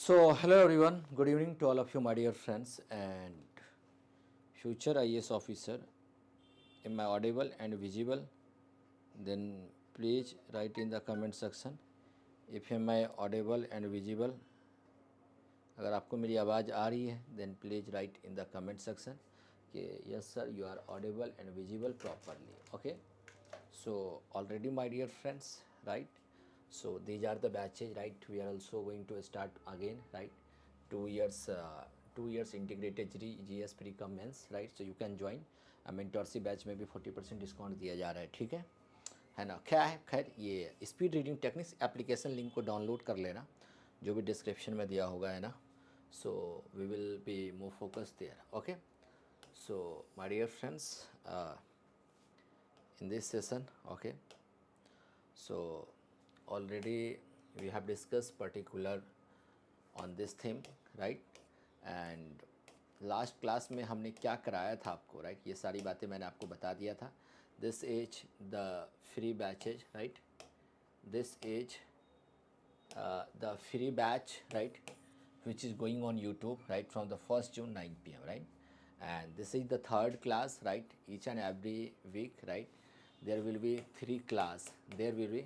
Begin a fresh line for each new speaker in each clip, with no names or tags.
So, hello everyone, good evening to all of you, my dear friends and future IAS officer. Am I audible and visible? Then please write in the comment section. If am I audible and visible? अगर आपको मेरी आवाज़ आ रही है then please write in the comment section कि yes sir you are audible and visible properly. Okay. So already my dear friends, right? So these are the batches, right? We are also going to start again, right? 2 years 2 years integrated GS pre com mains, right? So you can join. Mentorship batch में भी 40% discount दिया जा रहा है, ठीक है ना? क्या है, खैर ये speed reading techniques application link को डाउनलोड कर लेना, जो भी डिस्क्रिप्शन में दिया होगा, है ना? So we will be more focus there. Okay. So my dear friends, in this session, okay, so already we have discussed particular on this theme, right? And last class में हमने क्या कराया था आपको, राइट? ये सारी बातें मैंने आपको बता दिया था. This is the free batches, right? This is the free batch, right, which is going on YouTube, right, from the 1st June 9 p.m., right? And this is the third class, right? Each and every week, right, there will be 3 class. There will be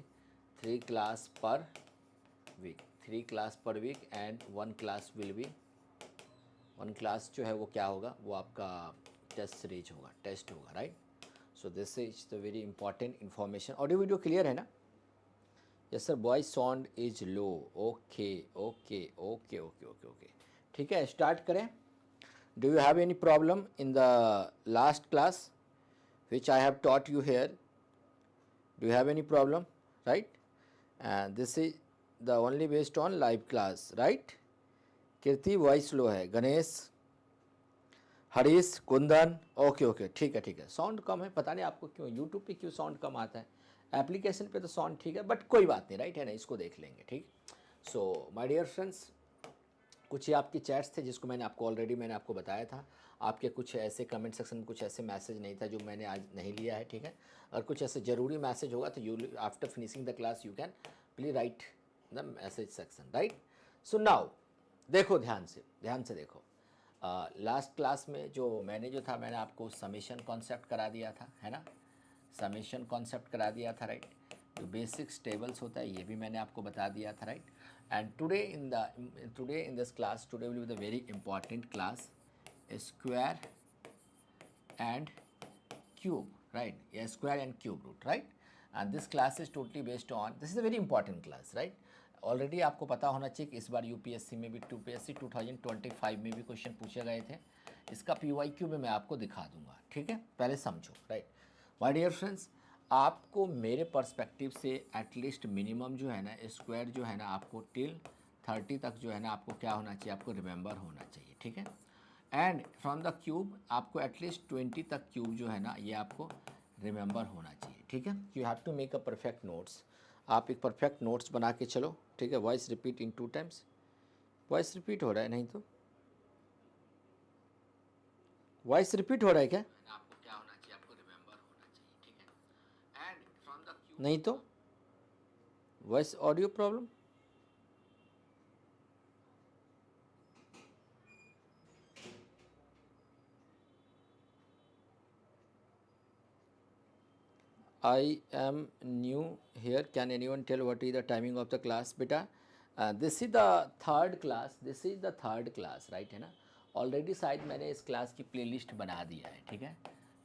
3 class per week, 3 class per week, and 1 class will be 1 class जो है वो क्या होगा, वो आपका test series होगा, test होगा, right? So this is the very important information. Audio video clear है ना? Yes sir, voice sound is low. Okay okay okay okay okay okay, ठीक है, स्टार्ट करें. Do you have any problem in the last class which I have taught you here? Do you have any problem, right? And this is the only based on live class, right? Kirti voice लो है, Ganesh, Harish, Kundan, okay okay, ठीक है ठीक है. Sound कम है, पता नहीं आपको क्यों, यूट्यूब पे क्यों साउंड कम आता है. एप्लीकेशन पे तो साउंड ठीक है, बट कोई बात नहीं, राइट, है ना? इसको देख लेंगे, ठीक. सो माय डियर फ्रेंड्स, कुछ ये आपके चैट्स थे जिसको मैंने आपको ऑलरेडी मैंने आपको बताया था. आपके कुछ ऐसे कमेंट सेक्शन में कुछ ऐसे मैसेज नहीं था जो मैंने आज नहीं लिया है, ठीक है? और कुछ ऐसे ज़रूरी मैसेज होगा तो you after finishing the class you can please right the message section, right? So now देखो, ध्यान से देखो. लास्ट क्लास में मैंने आपको समेशन कॉन्सेप्ट करा दिया था, है ना? समेशन कॉन्सेप्ट करा दिया था, राइट? जो बेसिक्स टेबल्स होता है ये भी मैंने आपको बता दिया था, right? And today in this class, today will be the very important class, square and cube, right? Yeah, square and cube root, right? And this class is totally based on, this is a very important class, right? Already आपको पता होना चाहिए कि इस बार UPSC में भी, UPSC 2025 में भी क्वेश्चन पूछे गए थे. इसका पीवाईक्यू में मैं आपको दिखा दूंगा, ठीक है? पहले समझो, राइट? माय डियर फ्रेंड्स, आपको मेरे पर्सपेक्टिव से एटलीस्ट मिनिमम जो है ना, स्क्वायर जो है ना, आपको टिल 30 तक जो है ना, आपको क्या होना चाहिए, आपको रिमेंबर होना चाहिए, ठीक है? एंड फ्रॉम द क्यूब आपको एटलीस्ट 20 तक क्यूब जो है ना, ये आपको रिमेंबर होना चाहिए, ठीक है? You have to make a perfect notes. आप एक परफेक्ट नोट्स बना के चलो, ठीक है? Voice repeat in 2 times. Voice repeat हो रहा है? नहीं तो वॉइस रिपीट हो रहा है क्या? आपको क्या होना चाहिए, आपको रिमेंबर होना चाहिए, ठीक है? एंड फ्रॉम द क्यूब, नहीं तो voice audio problem. I am new here. Can anyone tell what is the timing of the class, beta? This is the third class. This is the third class, right, है ना? Already शायद मैंने इस class की playlist बना दिया है, ठीक है?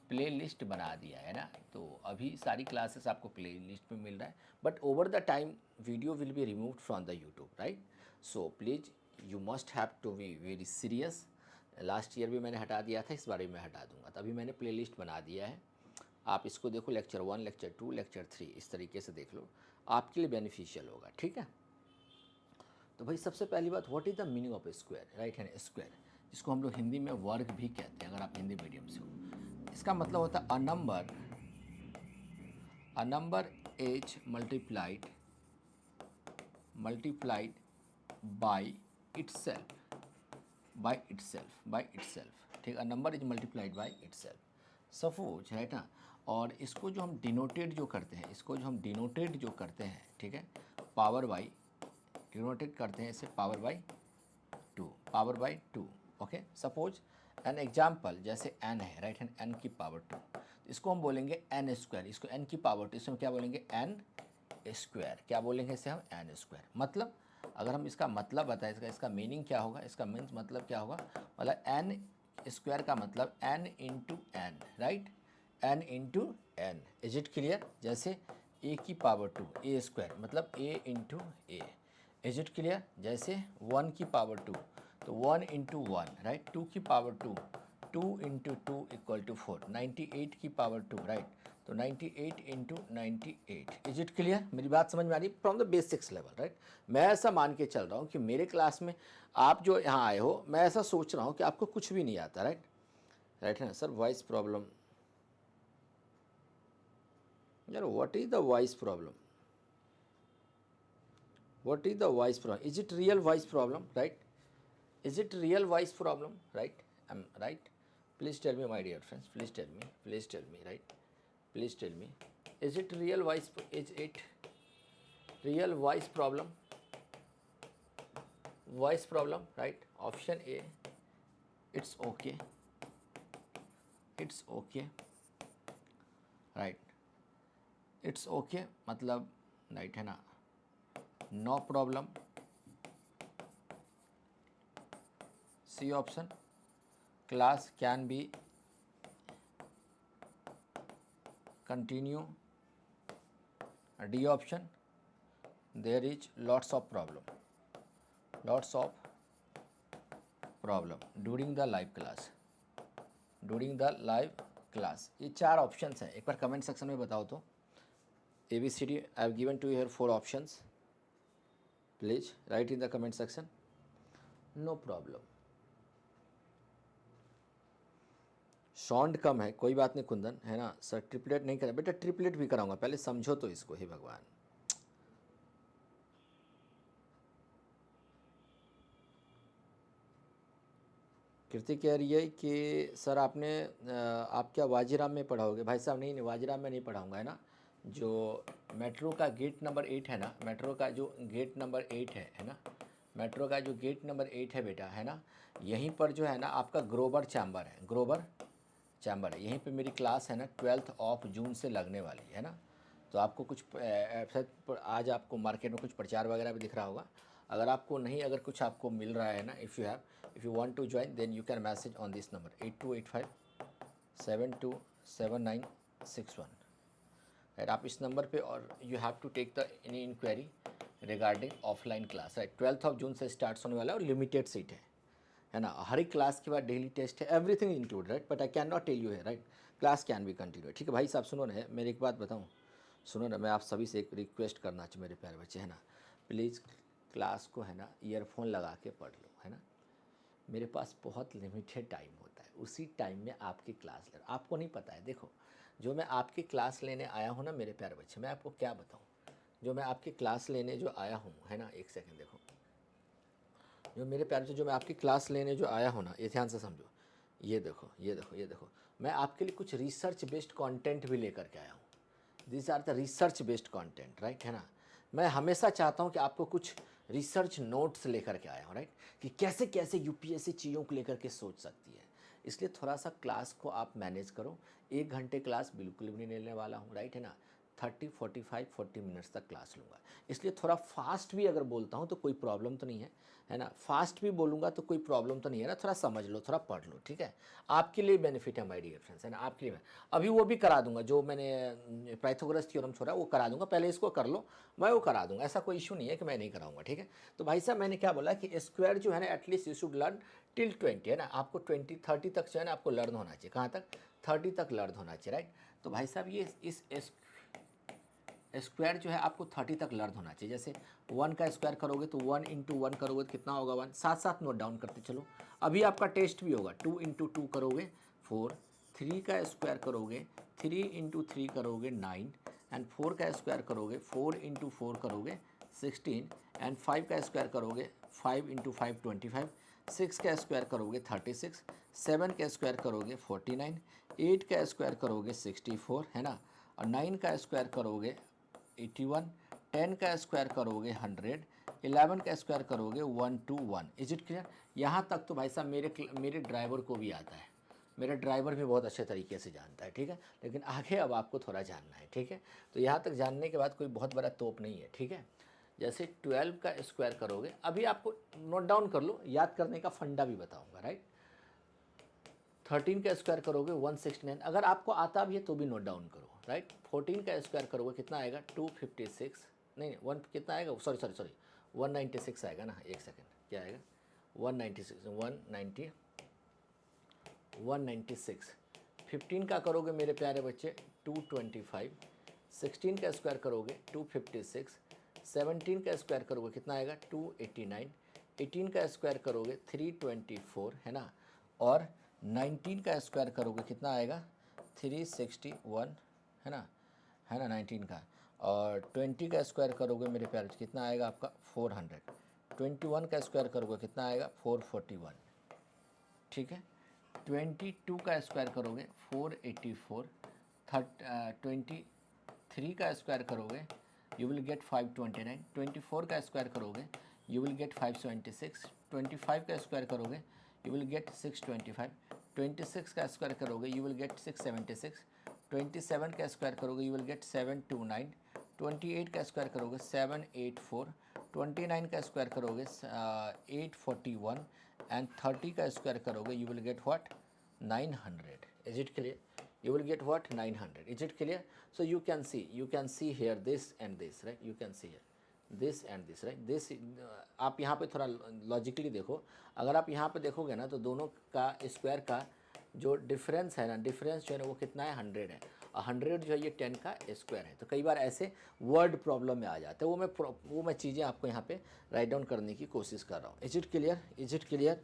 प्लेलिस्ट बना दिया है ना, तो अभी सारी क्लासेस आपको प्लेलिस्ट में मिल रहा है, but over the time video will be removed from the YouTube, right? So please you must have to be very serious. Last year भी मैंने हटा दिया था, इस बार भी मैं हटा दूंगा. तो अभी मैंने प्लेलिस्ट बना दिया है, आप इसको देखो, लेक्चर 1, लेक्चर 2, लेक्चर 3, इस तरीके से देख लो, आपके लिए बेनिफिशियल होगा, ठीक है? तो भाई सबसे पहली बात, what is the meaning of square, right hand square, जिसको हम लोग हिंदी में वर्ग भी कहते हैं, अगर आप हिंदी मीडियम से हो. इसका मतलब होता है a number as multiplied by itself, ठीक. A number is multiplied by itself, suppose, right ना? और इसको जो हम डिनोटेड जो करते हैं, ठीक है, पावर बाई, डिनोटेड करते हैं इसे power by power by 2। Okay, suppose an example जैसे n है, राइट हैंड, n की पावर 2, इसको हम बोलेंगे n स्क्वायर, इसको n की पावर 2, इसमें क्या बोलेंगे n स्क्वायर, क्या बोलेंगे इसे हम n स्क्वायर। मतलब अगर हम इसका मतलब बताएं, इसका मीनिंग क्या होगा, इसका मीन्स मतलब क्या होगा, मतलब n स्क्वायर का मतलब n into N, right, n into N. Is it clear? जैसे a की पावर 2 a स्क्वायर मतलब a into A. Is it clear? जैसे 1 की पावर 2 तो 1 इंटू वन, राइट, 2 की पावर 2 2 इंटू 2 इक्वल टू 4, 98 की पावर 2, राइट, तो 98 इंटू 98। Is it clear? मेरी बात समझ में आ रही है? From the basics level, right. मैं ऐसा मान के चल रहा हूँ कि मेरे क्लास में आप जो यहाँ आए हो, मैं ऐसा सोच रहा हूँ कि आपको कुछ भी नहीं आता, राइट, राइट है ना सर। वॉइस प्रॉब्लम, यार what is the voice problem, what is the voice problem? Is it real voice problem, right? Is it real voice problem, right? I'm right. Please tell me, my dear friends, please tell me, please tell me, right, please tell me, is it real voice, is it real voice problem, right? Option A, it's okay, it's okay, right, it's okay मतलब right है ना, no problem. C option, class can be continue। D option, there is lots of problem during the live class, ये चार options हैं। एक बार comment section में बताओ तो। ABCD I have given to you here 4 options, please write in the comment section। No problem, sound कम है, कोई बात नहीं कुंदन, है ना सर, ट्रिपलेट नहीं करें बेटा, ट्रिपलेट भी कराऊंगा, पहले समझो तो इसको, हे भगवान। कीर्ति कह रही है कि सर आपने आप क्या वाजीराम में पढ़ाओगे? भाई साहब नहीं, वाजीराम में नहीं पढ़ाऊंगा, है ना। जो मेट्रो का गेट नंबर 8 है ना, मेट्रो का जो गेट नंबर 8 है ना, मेट्रो का जो गेट नंबर 8 है बेटा, है ना, यहीं पर जो है ना आपका ग्रोवर चैम्बर है, ग्रोवर चैम्बर है, यहीं पे मेरी क्लास है ना 12 ऑफ जून से लगने वाली है ना। तो आपको कुछ आज आपको मार्केट में कुछ प्रचार वगैरह भी दिख रहा होगा। अगर आपको नहीं, अगर कुछ आपको मिल रहा है ना, if you want to join then you can message on this number 8285727961, right. आप इस नंबर पे, और you have to take the any inquiry regarding offline class, right. 12 of June से स्टार्ट होने वाला है और लिमिटेड सीट है ना। हर एक क्लास के बाद डेली टेस्ट है, everything include, right, but I can not tell you है, right. Class can be continue, ठीक है भाई साहब। सुनो ना, मेरी एक बात बताऊँ, सुनो ना, मैं आप सभी से एक रिक्वेस्ट करना चाहिए मेरे प्यारे बच्चे, है ना, प्लीज़ क्लास को है ना ईयरफोन लगा के पढ़ लो, है ना। मेरे पास बहुत लिमिटेड टाइम होता है, उसी टाइम में आपकी क्लास ले, आपको नहीं पता है। देखो, जो मैं आपकी क्लास लेने आया हूँ ना मेरे प्यारे बच्चे, मैं आपको क्या बताऊँ, जो मैं आपकी क्लास लेने जो आया हूँ, है ना, एक सेकेंड देखो, जो मेरे प्यारे बच्चे, जो मैं आपकी क्लास लेने जो आया हूँ ना, ये ध्यान से समझो, ये देखो, ये देखो, ये देखो, मैं आपके लिए कुछ रिसर्च बेस्ड कंटेंट भी लेकर के आया हूँ। This are the research based content, right, है ना। मैं हमेशा चाहता हूँ कि आपको कुछ रिसर्च नोट्स लेकर के आया हूँ, राइट, कि कैसे कैसे यूपीएससी चीज़ों को लेकर के सोच सकती है। इसलिए थोड़ा सा क्लास को आप मैनेज करो। 1 घंटे क्लास बिल्कुल भी नहीं लेने वाला हूँ, राइट, है ना। 40 मिनट्स तक क्लास लूँगा, इसलिए थोड़ा फास्ट भी अगर बोलता हूँ तो कोई प्रॉब्लम तो नहीं है ना। फास्ट भी बोलूँगा तो कोई प्रॉब्लम तो नहीं है ना। थोड़ा समझ लो, थोड़ा पढ़ लो, ठीक है। आपके लिए बेनिफिट है माय डियर फ्रेंड्स, है ना, आपके लिए। मैं अभी वो भी करा दूंगा, जो मैंने पाइथागोरस थ्योरम छोड़ा वो करा दूंगा, पहले इसको कर लो, मैं वो करा दूंगा, ऐसा कोई इशू नहीं है कि मैं नहीं कराऊंगा, ठीक है। तो भाई साहब मैंने क्या बोला कि स्क्वायर जो है ना, at least you should learn till 20, है ना। आपको 20-30 तक जो है ना आपको लर्न होना चाहिए। कहाँ तक? 30 तक लर्न होना चाहिए, राइट। तो भाई साहब ये इस स्क्वायर जो है आपको 30 तक लर्न होना चाहिए। जैसे 1 का स्क्वायर करोगे तो 1 इंटू 1 करोगे तो कितना होगा 1, साथ साथ नोट डाउन करते चलो। अभी आपका टेस्ट भी होगा, 2 इंटू 2 करोगे 4, 3 का स्क्वायर करोगे 3 इंटू 3 करोगे 9, एंड 4 का स्क्वायर करोगे 4 इंटू 4 करोगे 16, एंड 5 का स्क्वायर करोगे 5 इंटू 5 25, 6 का स्क्वायर करोगे 36, 7 का स्क्वायर करोगे 49, 8 का स्क्वायर करोगे 64, है ना, और 9 का स्क्वायर करोगे 81, 10 का स्क्वायर करोगे 100, 11 का स्क्वायर करोगे 121। Is it clear? यहाँ तक तो भाई साहब मेरे ड्राइवर को भी आता है, मेरा ड्राइवर भी बहुत अच्छे तरीके से जानता है, ठीक है। लेकिन आगे अब आपको थोड़ा जानना है, ठीक है। तो यहाँ तक जानने के बाद कोई बहुत बड़ा तोप नहीं है, ठीक है। जैसे 12 का स्क्वायर करोगे, अभी आपको नोट डाउन कर लो, याद करने का फंडा भी बताऊंगा, राइट। 13 का स्क्वायर करोगे 169, अगर आपको आता भी है तो भी नोट डाउन करो, राइट। 14 का स्क्वायर करोगे कितना आएगा 256, नहीं वन कितना आएगा, सॉरी सॉरी सॉरी 196 आएगा ना, एक सेकेंड, क्या आएगा 196 196। 15 का करोगे मेरे प्यारे बच्चे 225। 16 का स्क्वायर करोगे 256। 17 का स्क्वायर करोगे कितना आएगा 289। 18 का स्क्वायर करोगे 324, है ना। और 19 का स्क्वायर करोगे कितना आएगा 361, है ना 19 का। और 20 का स्क्वायर करोगे मेरे प्यारे कितना आएगा आपका 400। 21 का स्क्वायर करोगे कितना आएगा 441, ठीक है। 22 का स्क्वायर करोगे 484। 23 का स्क्वायर करोगे यू विल गेट 529। 24 का स्क्वायर करोगे यू विल गेट 576। 25 का स्क्वायर करोगे यू विल गेट 625। 26 का स्क्वायर करोगे यू विल गेट 676। 27 का स्क्वायर करोगे यू विल गेट 729। 28 का स्क्वायर करोगे 784। 29 का स्क्वायर करोगे 841। एंड 30 का स्क्वायर करोगे you will get what 900। Is it clear? You will get what 900. Is it clear? So you can see here this and this, right? You can see here this and this, right? This आप यहाँ पे थोड़ा logically देखो, अगर आप यहाँ पे देखोगे ना तो दोनों का स्क्वायर का जो डिफरेंस है ना, डिफरेंस जो है ना वो कितना है 100 है, और 100 जो है ये 10 का स्क्वायर है। तो कई बार ऐसे वर्ड प्रॉब्लम में आ जाते हैं, वो मैं चीज़ें आपको यहाँ पे राइट डाउन करने की कोशिश कर रहा हूँ। Is it clear? Is it clear?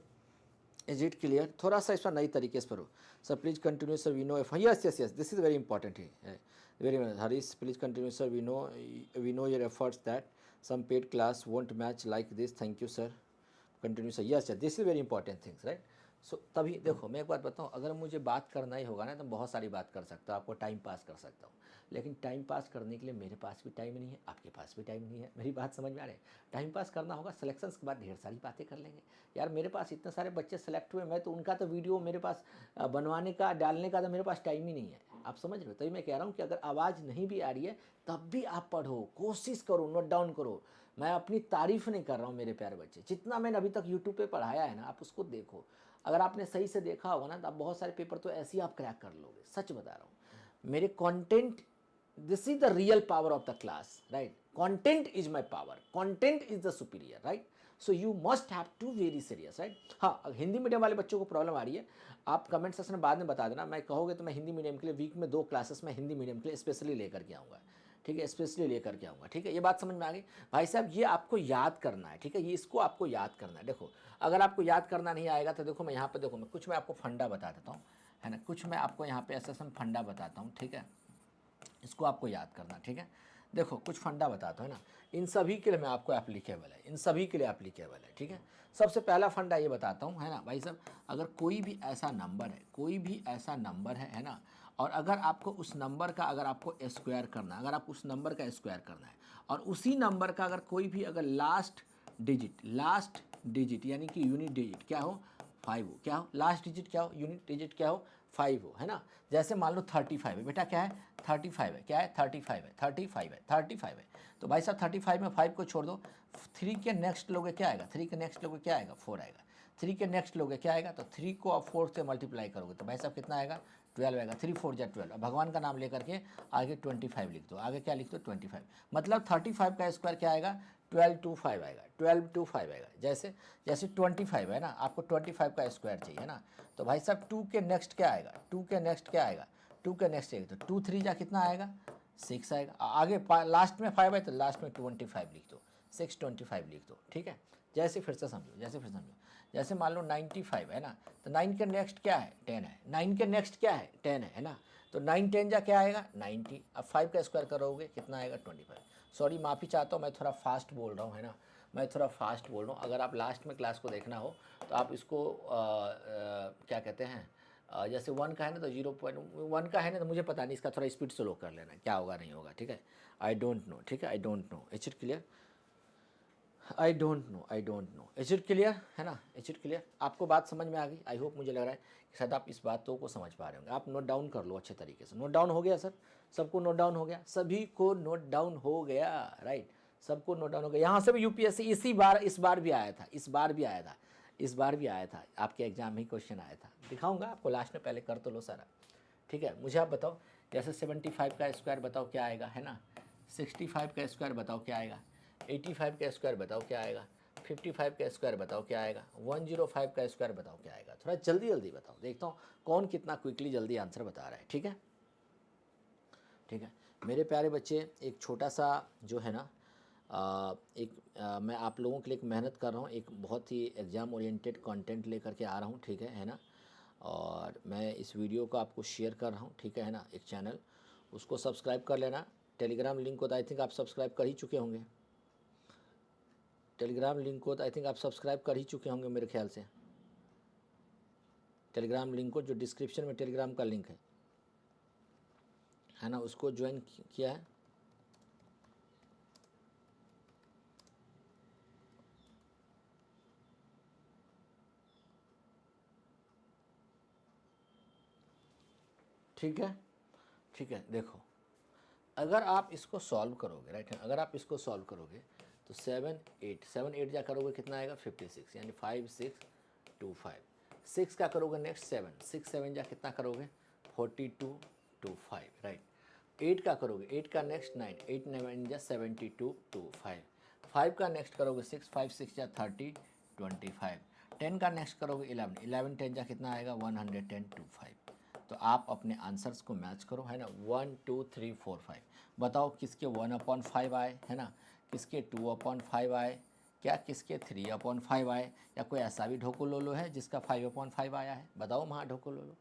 Is it clear? थोड़ा सा इसमें नई तरीके से पढ़ो sir, please continue sir, we know, yes yes yes, this is very important है, very Harish, please continue sir, we know your efforts that some paid class won't match like this, thank you sir, continue sir, yes yes, this is very important things, right. So तभी देखो मैं एक बात बताऊँ, अगर मुझे बात करना ही होगा ना तो बहुत सारी बात कर सकता हूँ, आपको टाइम पास कर सकता हूँ, लेकिन टाइम पास करने के लिए मेरे पास भी टाइम नहीं है, आपके पास भी टाइम नहीं है। मेरी बात समझ में आ रही है? टाइम पास करना होगा, सिलेक्शंस के बाद ढेर सारी बातें कर लेंगे। यार मेरे पास इतने सारे बच्चे सेलेक्ट हुए, मैं तो उनका तो वीडियो मेरे पास बनवाने का, डालने का तो मेरे पास टाइम ही नहीं है। आप समझ रहे हो? तभी मैं कह रहा हूँ कि अगर आवाज़ नहीं भी आ रही है तब भी आप पढ़ो, कोशिश करो, नोट डाउन करो। मैं अपनी तारीफ़ नहीं कर रहा हूँ मेरे प्यारे बच्चे, जितना मैंने अभी तक यूट्यूब पे पढ़ाया है ना आप उसको देखो, अगर आपने सही से देखा होगा ना तो आप बहुत सारे पेपर तो ऐसे ही आप क्रैक कर लोगे, सच बता रहा हूँ। मेरे content, this is the real power of the class, right. Content is my power, content is the superior, right. So you must have to very serious, right. हाँ, हिंदी मीडियम वाले बच्चों को प्रॉब्लम आ रही है, आप कमेंट सेक्शन में बाद में बता देना, मैं कहोगे तो मैं हिंदी मीडियम के लिए वीक में 2 क्लासेस में हिंदी मीडियम के लिए स्पेशली लेकर के आऊँगा, ठीक है, स्पेशली लेकर के आऊँगा, ठीक है। ये बात समझ में आ गई भाई साहब? ये आपको याद करना है, ठीक है, ये इसको आपको याद करना है। देखो अगर आपको याद करना नहीं आएगा तो देखो मैं यहाँ पे, देखो मैं आपको फंडा बता देता हूँ, है ना, कुछ मैं आपको यहाँ पे एसएसएम फंडा बताता हूँ, ठीक है, इसको आपको याद करना, ठीक है। देखो कुछ फंडा बताता है ना, इन सभी के लिए मैं आपको एप्लीकेबल है, इन सभी के लिए एप्लीकेबल है, ठीक है। सबसे पहला फंडा ये बताता हूँ, है ना भाई साहब, अगर कोई भी ऐसा नंबर है, कोई भी ऐसा नंबर है ना, और अगर आपको उस नंबर का, अगर आपको स्क्वायर करना है, अगर आप उस नंबर का स्क्वायर करना है, और उसी नंबर का अगर कोई भी अगर लास्ट डिजिट यानी कि यूनिट डिजिट क्या हो 5 हो, क्या हो लास्ट डिजिट, क्या हो यूनिट डिजिट, क्या हो 5 हो, है ना। जैसे मान लो 35 है बेटा, क्या है 35 है, क्या है 35 है, 35 है, 35 है। तो भाई साहब 35 में 5 को छोड़ दो, 3 के नेक्स्ट लोगे क्या आएगा, 3 के नेक्स्ट लोगे क्या आएगा 4 आएगा, 3 के नेक्स्ट लोगे क्या आएगा, तो 3 को आप 4 से मल्टीप्लाई करोगे तो भाई साहब कितना आएगा 12 आएगा, 3 4 जा 12। अब भगवान का नाम लेकर के आगे 25 लिख दो, आगे क्या लिख दो 25, मतलब 35 का स्क्वायर क्या आएगा 1225 आएगा, 1225 आएगा। जैसे जैसे 25 है ना, आपको 25 का स्क्वायर चाहिए ना, तो भाई साहब 2 के नेक्स्ट क्या आएगा, 2 के नेक्स्ट क्या आएगा, 2 के नेक्स्ट आएगा, तो 2 3 जा कितना आएगा 6 आएगा, आगे लास्ट में 5 है तो लास्ट में 25 लिख दो, 625 लिख दो, ठीक है। जैसे फिर से समझो, जैसे मान लो 95 है ना, तो 9 के नेक्स्ट क्या है 10 है, 9 के नेक्स्ट क्या है 10 है ना, तो 9 10 जा क्या आएगा 90। अब 5 का स्क्वायर करोगे कितना आएगा 25। सॉरी माफ़ी चाहता हूँ, मैं थोड़ा फास्ट बोल रहा हूँ, है ना, मैं थोड़ा फास्ट बोल रहा हूँ। अगर आप लास्ट में क्लास को देखना हो तो आप इसको क्या कहते हैं, जैसे 1 का है ना तो 0.1 का है ना, तो मुझे पता नहीं, इसका थोड़ा स्पीड स्लो कर लेना, क्या होगा नहीं होगा, ठीक है। आई डोंट नो, ठीक है, I don't know. Is it clear? I don't know is it clear है ना, इज इट क्लियर, आपको बात समझ में आ गई? आई होप, मुझे लग रहा है कि शायद आप इस बातों को समझ पा रहे होंगे। आप नोट डाउन कर लो अच्छे तरीके से। नोट डाउन हो गया सर? सबको नोट डाउन हो गया? सभी को नोट डाउन हो गया, राइट? सबको नोट डाउन हो गया। यहाँ से भी यूपीएससी इस बार भी आया था, इस बार भी आया था, आपके एग्जाम में ही क्वेश्चन आया था। दिखाऊंगा आपको लास्ट में, पहले कर तो लो सारा, ठीक है? मुझे आप बताओ, जैसे 75 का स्क्वायर बताओ क्या आएगा, है ना? 65 का स्क्वायर बताओ क्या आएगा? 85 का स्क्वायर बताओ क्या आएगा? 55 का स्क्वायर बताओ क्या आएगा? 105 का स्क्वायर बताओ क्या आएगा? थोड़ा जल्दी जल्दी बताओ, देखता हूँ कौन कितना क्विकली जल्दी आंसर बता रहा है, ठीक है? ठीक है मेरे प्यारे बच्चे, एक छोटा सा जो है ना मैं आप लोगों के लिए एक मेहनत कर रहा हूँ, एक बहुत ही एग्ज़ाम ओरिएंटेड कंटेंट लेकर के आ रहा हूँ, ठीक है ना? और मैं इस वीडियो को आपको शेयर कर रहा हूँ, ठीक है ना? एक चैनल, उसको सब्सक्राइब कर लेना। टेलीग्राम लिंक को तो आई थिंक आप सब्सक्राइब कर ही चुके होंगे। टेलीग्राम लिंक को तो आई थिंक आप सब्सक्राइब कर ही चुके होंगे मेरे ख्याल से। टेलीग्राम लिंक को, जो डिस्क्रिप्शन में टेलीग्राम का लिंक है ना, उसको ज्वाइन किया है। ठीक है, ठीक है, देखो, अगर आप इसको सॉल्व करोगे, राइट है, अगर आप इसको सॉल्व करोगे तो 7 8 जा करोगे कितना आएगा? 56, यानी 5 6 2 5। 6 का करोगे नेक्स्ट 7 6 7 जा कितना करोगे? 42 2 5, राइट। 8 का करोगे, 8 का नेक्स्ट 9 8 9 जा 72 2 5। 5 का नेक्स्ट करोगे 6 5 6 जा 30 25। 10 का नेक्स्ट करोगे 11 11 10 जा कितना आएगा? 110 2 5। तो आप अपने आंसर्स को मैच करो, है ना? 1 2 3 4 5। बताओ किसके 1/5 आए, है ना? किसके 2/5 आए, क्या किसके 3/5 आए, या कोई ऐसा भी ढोको लो है जिसका 5/5 आया है? बताओ वहाँ ढोको लो।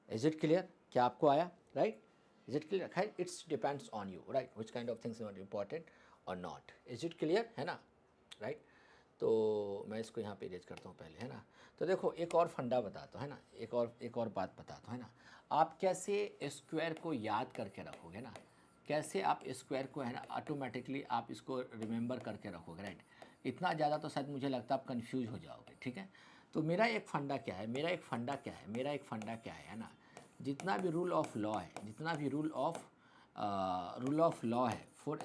Is it clear? क्या आपको आया, राइट? Is it clear? है, it's depends on you, right, which kind of things are important और नॉट। इज इट क्लियर, है ना? राइट। तो मैं इसको यहाँ पे इरेज करता हूँ पहले, है ना? तो देखो, एक और फंडा बताता हूँ, है ना? एक और बात बताता हूँ, है ना? आप कैसे स्क्वायर को याद करके रखोगे ना, कैसे आप स्क्वायर को, है ना, ऑटोमेटिकली आप इसको रिमेंबर करके रखोगे, राइट? इतना ज़्यादा तो शायद मुझे लगता है आप कन्फ्यूज हो जाओगे, ठीक है? तो मेरा एक फंडा क्या है, है ना? जितना भी रूल ऑफ लॉ है, रूल ऑफ लॉ है फॉर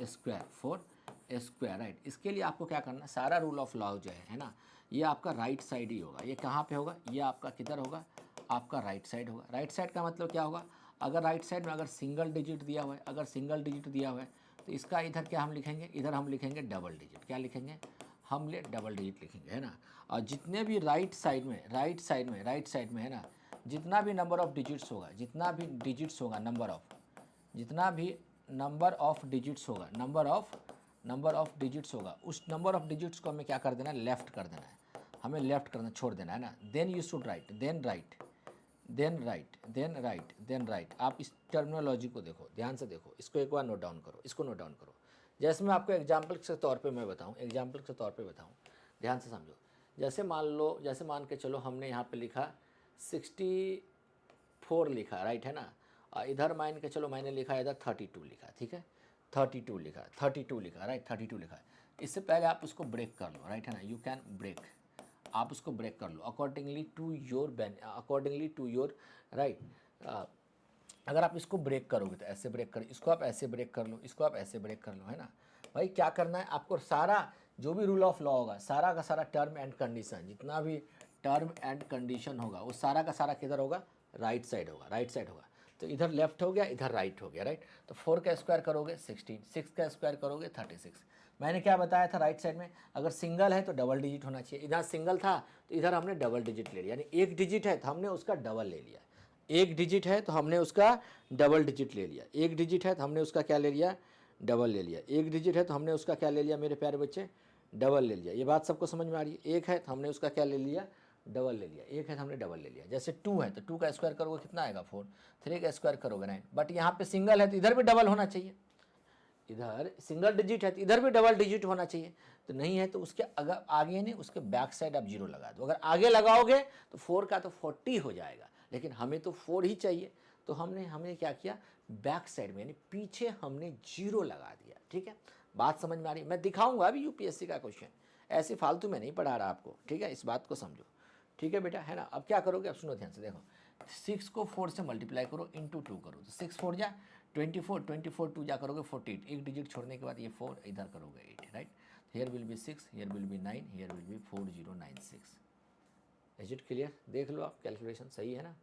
स्क्वायर, राइट, इसके लिए आपको क्या करना है, सारा रूल ऑफ लॉ जो है ना, ये आपका राइट साइड ही होगा। ये कहाँ पे होगा? ये आपका किधर होगा? आपका राइट साइड होगा। राइट साइड का मतलब क्या होगा? अगर राइट साइड में अगर सिंगल डिजिट दिया हुआ है, तो इसका इधर क्या हम लिखेंगे? इधर हम लिखेंगे डबल डिजिट। क्या लिखेंगे? हम ले डबल डिजिट लिखेंगे, है ना? और जितने भी राइट साइड में, है ना, जितना भी नंबर ऑफ डिजिट्स होगा, जितना भी नंबर ऑफ डिजिट्स होगा, उस नंबर ऑफ डिजिट्स को हमें क्या कर देना है? लेफ्ट कर देना है, हमें लेफ्ट करना, छोड़ देना, है ना? Then you should right, then right. आप इस टर्मिनोलॉजी को देखो, ध्यान से देखो, इसको एक बार नोट डाउन करो, इसको नोट डाउन करो। जैसे मैं आपको एग्जाम्पल के तौर पे बताऊँ, ध्यान से समझो। जैसे मान के चलो, हमने यहाँ पे लिखा 64 लिखा, राइट, है ना? इधर मान के चलो मैंने लिखा, इधर 32 लिखा, ठीक है? 32 लिखा, राइट, 32 लिखा। इससे पहले आप उसको ब्रेक कर लो, राइट, है ना? यू कैन ब्रेक, आप उसको ब्रेक कर लो अकॉर्डिंगली टू योर राइट। अगर आप इसको ब्रेक करोगे तो ऐसे ब्रेक करो, इसको आप ऐसे ब्रेक कर लो, इसको आप ऐसे ब्रेक कर लो, है ना? भाई क्या करना है आपको? सारा जो भी रूल ऑफ लॉ होगा, सारा का सारा टर्म एंड कंडीशन, जितना भी टर्म एंड कंडीशन होगा, वो सारा का सारा किधर होगा? राइट साइड होगा। तो इधर लेफ्ट हो गया, इधर राइट हो गया, राइट? तो 4 का स्क्वायर करोगे 16, 6 का स्क्वायर करोगे 36। मैंने क्या बताया था? राइट साइड में अगर सिंगल है तो डबल डिजिट होना चाहिए। इधर सिंगल था तो इधर हमने डबल डिजिट ले लिया, यानी एक डिजिट है तो हमने उसका डबल ले लिया। एक डिजिट है तो हमने उसका डबल डिजिट ले लिया। एक डिजिट है तो हमने उसका क्या ले लिया? डबल ले लिया। एक डिजिट है तो हमने उसका क्या ले लिया मेरे प्यारे बच्चे? डबल ले लिया। ये बात सबको समझ में आ रही है? एक है तो हमने उसका क्या ले लिया? डबल ले लिया। एक है तो हमने डबल ले लिया। जैसे 2 है तो 2 का स्क्वायर करोगे कितना आएगा? 4। 3 का स्क्वायर करोगे 9। बट यहाँ पे सिंगल है तो इधर भी डबल होना चाहिए। इधर सिंगल डिजिट है तो इधर भी डबल डिजिट होना चाहिए। तो नहीं है तो उसके अगर आगे नहीं, उसके बैक साइड आप 0 लगा दो। अगर आगे लगाओगे तो 4 का तो 40 हो जाएगा, लेकिन हमें तो 4 ही चाहिए। तो हमने क्या किया? बैक साइड में यानी पीछे हमने 0 लगा दिया। ठीक है, बात समझ में आ रही है? मैं दिखाऊंगा अभी यूपीएससी का क्वेश्चन, ऐसे फालतू में नहीं पढ़ा रहा आपको, ठीक है, इस बात को समझो, ठीक है बेटा, है ना। अब क्या करोगे, अब सुनो ध्यान से, देखो 6 को 4 से मल्टीप्लाई करो, इंटू 2 करो, तो 6 4 जा 24, 24 2 जा करोगे 48, एक डिजिट छोड़ने के बाद ये 4 इधर करोगे 8, right. Here will be 6, here will be 9, here will be 4096। Is it clear? देख लो आप, कैलकुलेशन सही है ना।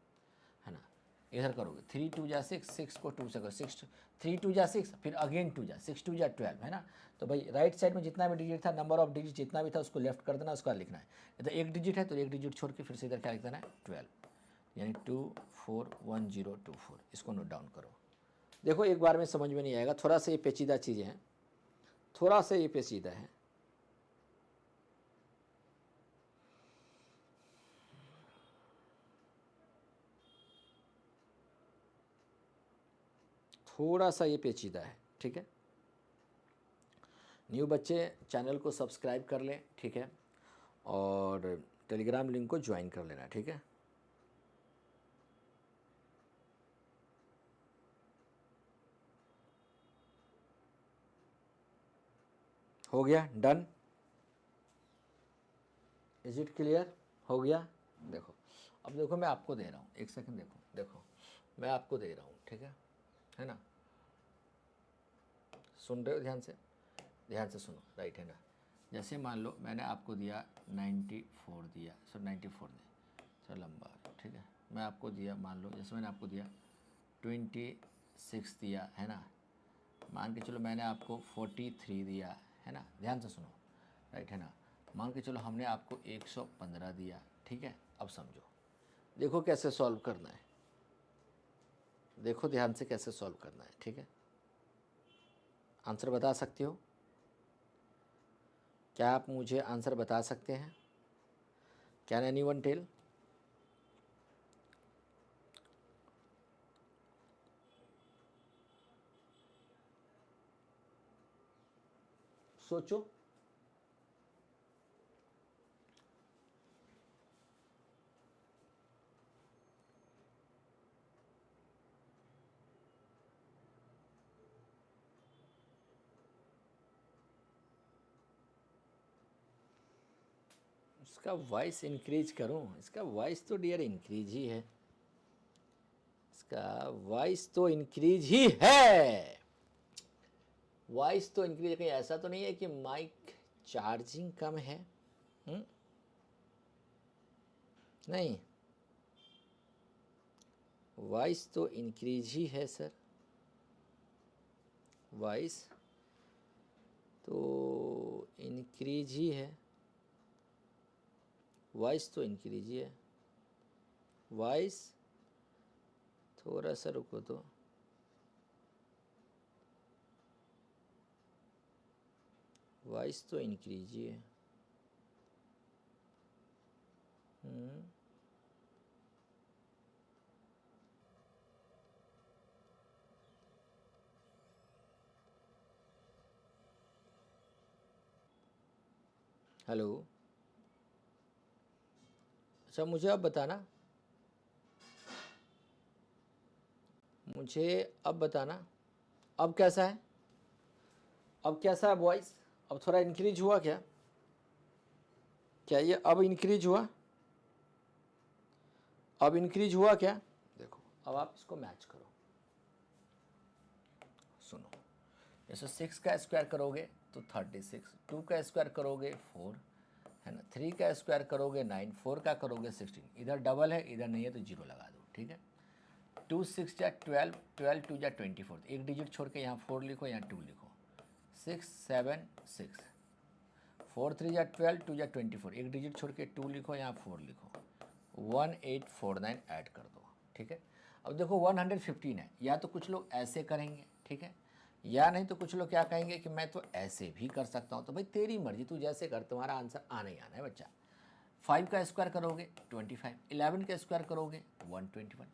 इधर करोगे 3 2 जा 6, 6 को 2 से करो, 6 3 2 जा 6, फिर अगेन 2 जा 6 2 जा 12, है ना। तो भाई राइट साइड में जितना भी डिजिट था, नंबर ऑफ डिजिट जितना भी था उसको लेफ्ट कर देना, उसका लिखना है। तो एक डिजिट है तो एक डिजिट छोड़ के फिर से इधर क्या लिख देना है 12, यानी 241024, इसको नोट डाउन करो। देखो एक बार में समझ में नहीं आएगा, थोड़ा सा ये पेचीदा चीज़ें हैं, थोड़ा सा ये पेचीदा है। थोड़ा सा ये पेचीदा है, ठीक है। न्यू बच्चे चैनल को सब्सक्राइब कर लें, ठीक है, और टेलीग्राम लिंक को ज्वाइन कर लेना, ठीक है। हो गया डन? Is it clear? हो गया? देखो अब देखो मैं आपको दे रहा हूँ, एक सेकंड, देखो देखो मैं आपको दे रहा हूँ, ठीक है ना। सुन रहे हो ध्यान से सुनो, राइट, है ना। जैसे मान लो मैंने आपको दिया 94 दिया, सर 94 नहीं, सर लंबा, ठीक है। मैं आपको दिया, मान लो जैसे मैंने आपको दिया 26 दिया, है ना। मान के चलो मैंने आपको 43 दिया, है ना, ध्यान से सुनो, राइट, है ना। मान के चलो हमने आपको 115 दिया, ठीक है। अब समझो, देखो कैसे सॉल्व करना है, देखो ध्यान से कैसे सॉल्व करना है, ठीक है। आंसर बता सकते हो? क्या आप मुझे आंसर बता सकते हैं? Can anyone tell? सोचो। इसका वॉइस इंक्रीज करूं? इसका वॉइस तो डियर इंक्रीज ही है, इसका वॉइस तो इंक्रीज ही है, वॉइस तो इंक्रीज है। कहीं ऐसा तो नहीं है कि माइक चार्जिंग कम है? नहीं, वॉइस तो इंक्रीज ही है सर, वॉइस तो इंक्रीज ही है, वॉइस तो इंक्रीज ही है। वॉइस थोड़ा सा रुको तो, वॉइस तो इंक्रीज ही है। हेलो, अच्छा मुझे अब बताना, मुझे अब बताना, अब कैसा है? अब कैसा है वॉइस? अब थोड़ा इंक्रीज हुआ क्या? क्या ये अब इंक्रीज हुआ? अब इंक्रीज हुआ क्या? देखो अब आप इसको मैच करो, सुनो। जैसे 6 का स्क्वायर करोगे तो 36, 2 का स्क्वायर करोगे 4, है ना, 3 का स्क्वायर करोगे 9, 4 का करोगे 16, इधर डबल है इधर नहीं है तो 0 लगा दो, ठीक है। 2 6 जा 12, 12 2 जा 24, एक डिजिट छोड़ के यहाँ 4 लिखो, यहाँ 2 लिखो, 6 7 6, 4 3 जा 12, 2 जा 24, एक डिजिट छोड़ के 2 लिखो, यहाँ 4 लिखो, 1849 ऐड कर दो, ठीक है। अब देखो 115 है, या तो कुछ लोग ऐसे करेंगे, ठीक है, या नहीं तो कुछ लोग क्या कहेंगे कि मैं तो ऐसे भी कर सकता हूँ। तो भाई तेरी मर्जी, तू जैसे कर, तुम्हारा आंसर आना ही आना है बच्चा। 5 का स्क्वायर करोगे 25, 11 का स्क्वायर करोगे 121,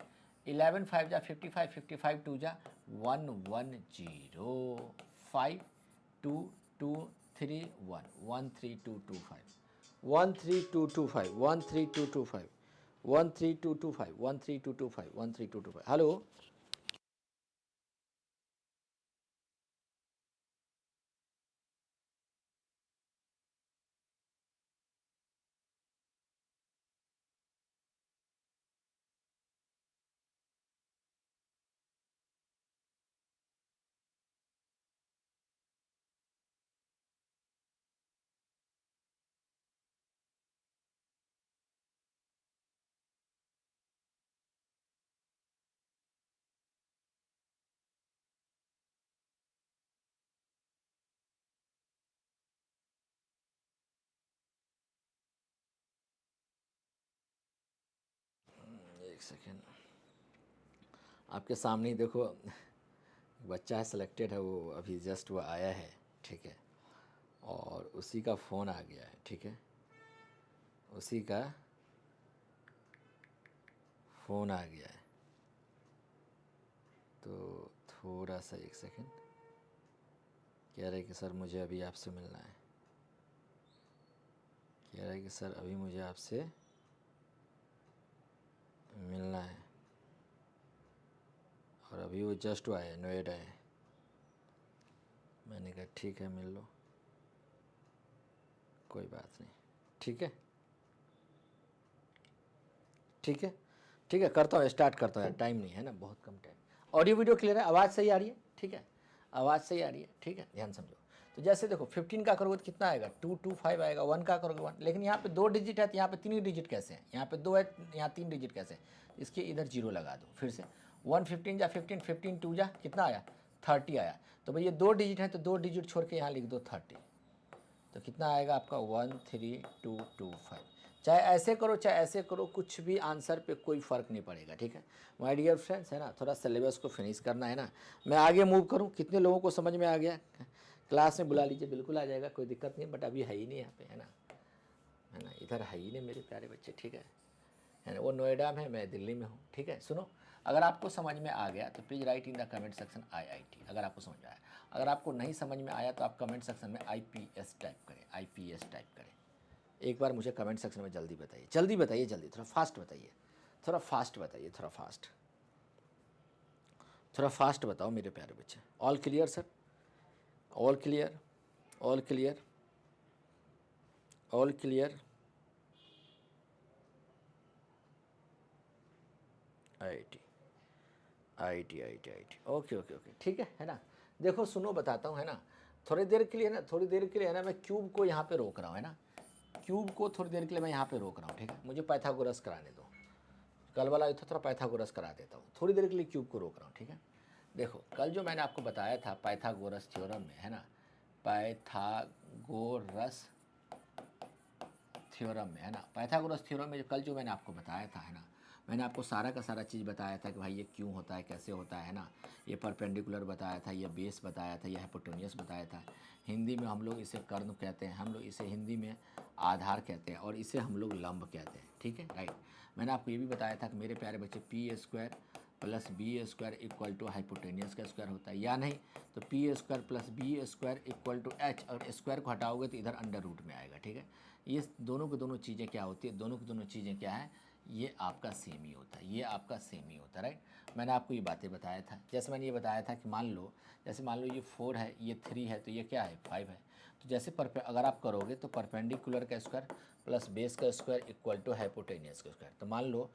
11 5 जा 55, 55 2 जा 110, 5 2 2 3 1 13225, 13225, 13225, 13225, 13225, 13225। हेलो। सेकेंड, आपके सामने ही देखो बच्चा है सिलेक्टेड है, वो अभी जस्ट वो आया है, ठीक है, और उसी का फ़ोन आ गया है, ठीक है, उसी का फ़ोन आ गया है। तो थोड़ा सा एक सेकेंड, कह रहे कि सर मुझे अभी आपसे मिलना है, कह रहा है कि सर अभी मुझे आपसे मिलना है, और अभी वो जस्ट आया है, नोएडा है। मैंने कहा ठीक है मिल लो, कोई बात नहीं, ठीक है ठीक है ठीक है, करता हूँ, स्टार्ट करता हूँ यार, टाइम नहीं है ना, बहुत कम टाइम। ऑडियो वीडियो क्लियर है, आवाज़ सही आ रही है, ठीक है, आवाज़ सही आ रही है, ठीक है, ध्यान समझो। तो जैसे देखो 15 का करोगे तो कितना आएगा, 225 आएगा, 1 का करोगे 1, लेकिन यहाँ पे 2 डिजिट है तो यहाँ पे 3 डिजिट कैसे हैं, यहाँ पे 2 है, यहाँ 3 डिजिट कैसे हैं, इसके इधर 0 लगा दो फिर से। 115 जा 15, 15 2 जा कितना आया, 30 आया। तो भाई ये 2 डिजिट है तो 2 डिजिट छोड़ के यहाँ लिख दो 30, तो कितना आएगा आपका 13225। चाहे ऐसे करो चाहे ऐसे करो, कुछ भी आंसर पे कोई फ़र्क नहीं पड़ेगा, ठीक है माय डियर फ्रेंड्स, है ना। थोड़ा सिलेबस को फिनिश करना है ना, मैं आगे मूव करूँ। कितने लोगों को समझ में आ गया, क्लास में बुला लीजिए, बिल्कुल आ जाएगा, कोई दिक्कत नहीं, बट अभी है ही नहीं यहाँ पे, है ना, इधर है ही नहीं मेरे प्यारे बच्चे, ठीक है ना। वो नोएडा में है, मैं दिल्ली में हूँ, ठीक है। सुनो, अगर आपको समझ में आ गया तो please write in the comment section IIT, अगर आपको समझ में आया। अगर आपको नहीं समझ में आया तो आप कमेंट सेक्शन में IPS टाइप करें, IPS टाइप करें। एक बार मुझे कमेंट सेक्शन में जल्दी बताइए, जल्दी बताइए, जल्दी, थोड़ा फास्ट बताइए, थोड़ा फास्ट बताइए, थोड़ा फास्ट, थोड़ा फास्ट बताओ मेरे प्यारे बच्चे। All clear sir, all clear, all clear, all clear. IIT, IIT, okay okay okay, ठीक है ना। देखो सुनो, बताता हूँ, है ना, थोड़ी देर के लिए ना, थोड़ी देर के लिए है ना, मैं क्यूब को यहाँ पे रोक रहा हूँ, है ना, क्यूब को थोड़ी देर के लिए मैं यहाँ पे रोक रहा हूँ, ठीक है। मुझे पाइथागोरस कराने दो, कल वाला था थोड़ा पाइथागोरस करा देता हूँ, थोड़ी देर के लिए क्यूब को रोक रहा हूँ, ठीक है। देखो कल जो मैंने आपको बताया था पाइथागोरस थ्योरम में, है ना, पाइथागोरस थ्योरम में, है ना, पाइथागोरस थ्योरम में जो कल जो मैंने आपको बताया था, है ना, मैंने आपको सारा का सारा चीज़ बताया था कि भाई ये क्यों होता है, कैसे होता है ना, ये परपेंडिकुलर बताया था, ये बेस बताया था, ये हाइपोटेन्यूस बताया था। हिंदी में हम लोग इसे कर्ण कहते हैं, हम लोग इसे हिंदी में आधार कहते हैं, और इसे हम लोग लंब कहते हैं, ठीक है, राइट। मैंने आपको ये भी बताया था कि मेरे प्यारे बच्चे P² plus B² equal to hypotenuse का स्क्वायर होता है, या नहीं तो P² plus B² equal to H, और स्क्वायर को हटाओगे तो इधर अंडर रूट में आएगा, ठीक है। ये दोनों की दोनों चीज़ें क्या होती है, दोनों की दोनों चीज़ें क्या है, ये आपका सेम ही होता है, ये आपका सेम ही होता है, राइट। मैंने आपको ये बातें बताया था, जैसे मैंने ये बताया था कि मान लो, जैसे मान लो ये 4 है, ये 3 है, तो ये क्या है 5 है। तो जैसे अगर आप करोगे तो परपेंडिकुलर का स्क्वायर प्लस बेस का स्क्वायर इक्वल टू हाइपोटेनियस का स्क्वायर। तो मान लो